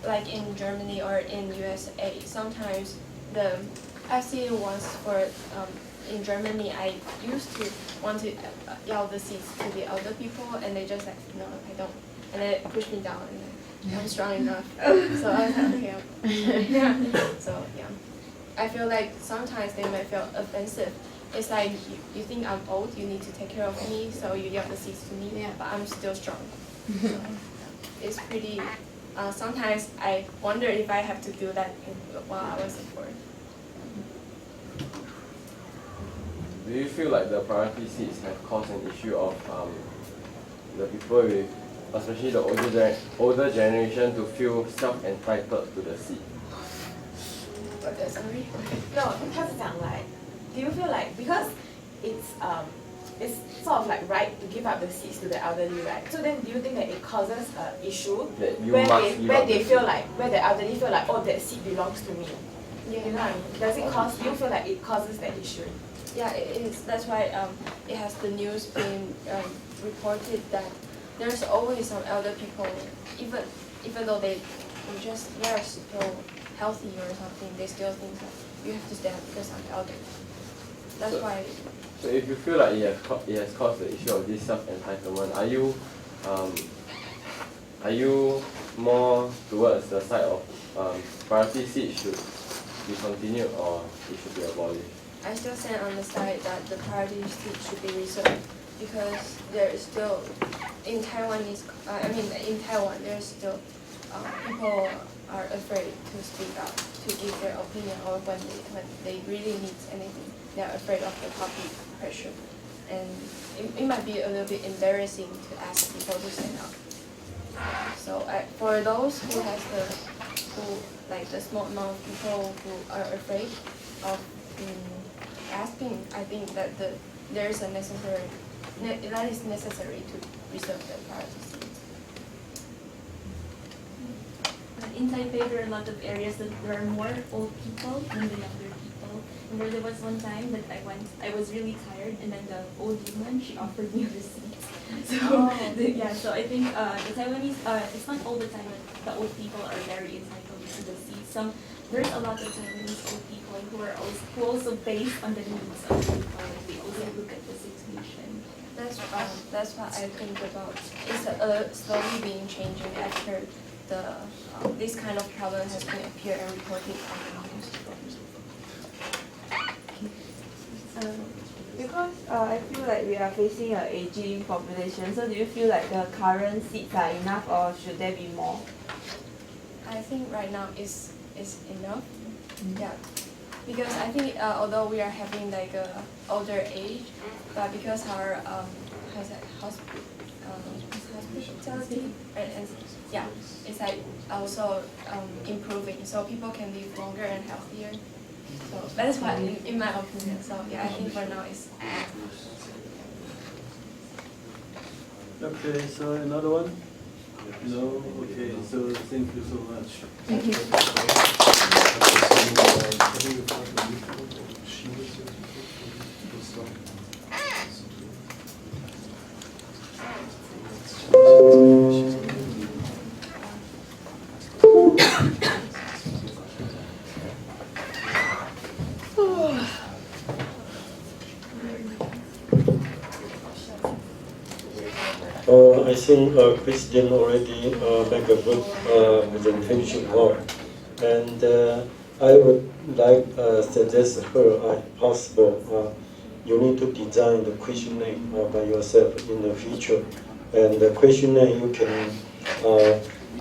like in Germany or in USA, sometimes I've seen it once for in Germany. I used to want to yell the seats to the elder people, and they just like, no, I don't, and they push me down. And I'm strong enough, so I was like, okay. So yeah, I feel like sometimes they might feel offensive. It's like you think I'm old, you need to take care of me, so you give the seats to me, but I'm still strong. So it's pretty. Sometimes I wonder if I have to do that while I was at work. Do you feel like the priority seats have caused an issue of the people with, especially the older generation, to feel self-entitled to the seat? Sorry? No, because do you feel like, because it's sort of like right to give up the seats to the elderly, right? So then do you think that it causes an issue where the elderly feel like, oh, that seat belongs to me? Yeah. You know what I mean? Does it cause, do you feel like it causes that issue? Yeah, it is. That's why it has the news being reported that there's always some elder people, even though they're still healthy or something, they still think that you have to stand because I'm elder. That's why. So if you feel like it has caused the issue of this self-entitlement, are you more towards the side of priority seats should be continued or it should be abolished? I still stand on the side that the priority seat should be reserved because there is still in Taiwan, there's still people are afraid to speak up, to give their opinion, or when they really need anything, they're afraid of the public pressure, and it might be a little bit embarrassing to ask people to stand up. So for those who the small amount of people who are afraid of asking, I think that that is necessary to reserve the priority seats. In Taipei, there are a lot of areas that there are more old people than the younger people. And there was one time that I was really tired, and then the old woman, she offered me the seat. So so I think the Taiwanese, it's not all the time that the old people are very entitled to the seats. There's a lot of Taiwanese old people who also based on the needs of the people, and they also look at the situation. That's what I think about. It's slowly being changing after this kind of problem has been appeared and reported on the news. Because I feel like we are facing an aging population, so do you feel like the current seats are enough, or should there be more? I think right now is enough. Yeah, because I think although we are having like a older age, but because our hospitality and it's like also improving, so people can live longer and healthier. So that's what, in my opinion. So yeah, I think for now it's. Okay, so another one? No? Okay, so thank you so much. Thank you. I think Christian already make a good presentation and I would like suggest her, if possible, you need to design the questionnaire by yourself in the future, and the questionnaire you can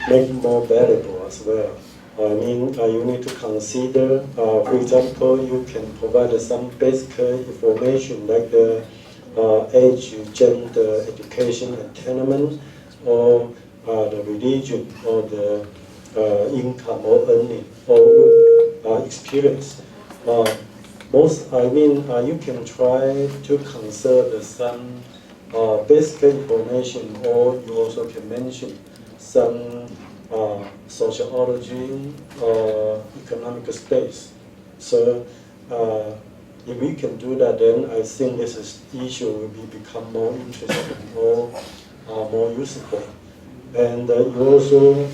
make more valuable as well. I mean, you need to consider, for example, you can provide some basic information like the age, gender, education, attainment, or the religion, or the income or earning, or experience. You can try to consider some basic information, or you also can mention some sociology or economic space. So if we can do that, then I think this issue will become more interesting or more useful. And you also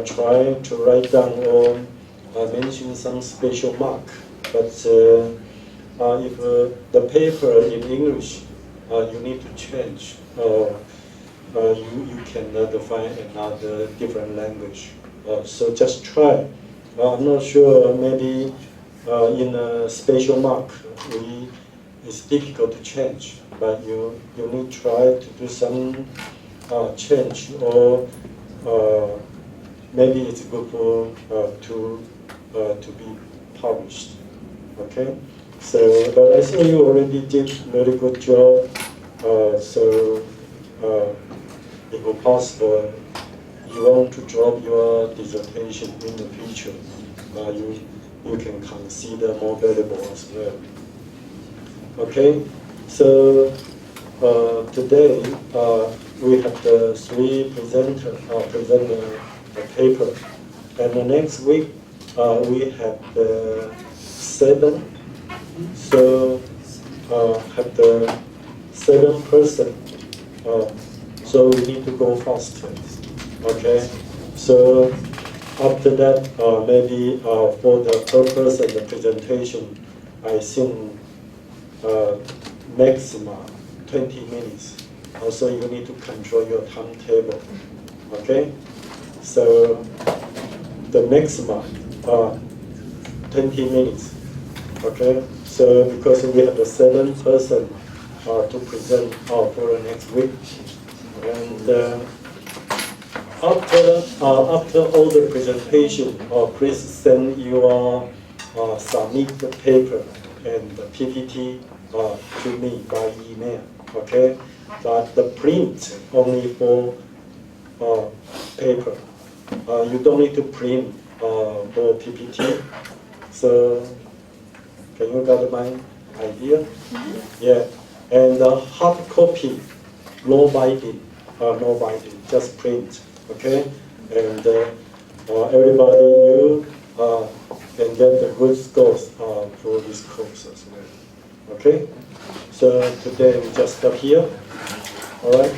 try to write down or mention some special mark. But if the paper in English, you need to change. You cannot find another different language. So just try. I'm not sure, maybe in a special mark, it's difficult to change, but you need to try to do some change, or maybe it's good for to be published. Okay, so but I think you already did very good job. So if possible, you want to drop your dissertation in the future, you can consider more valuable as well. Okay, so today we have the 3 presenters present the paper, and the next week we have the 7. So have the 7 person. So we need to go faster. Okay, so after that, maybe for the purpose of the presentation, I think maximum 20 minutes. Also, you need to control your timetable. Okay, so the maximum 20 minutes. Okay, so because we have the 7 person to present for the next week, and after all the presentation, please send your submit the paper and the PPT to me by email. Okay, but the print only for paper. You don't need to print for PPT. So can you get my idea? Yeah, and hard copy, no binding, just print. Okay, and everybody, you can get the good scores for this course as well. Okay, so today we just stop here. All right.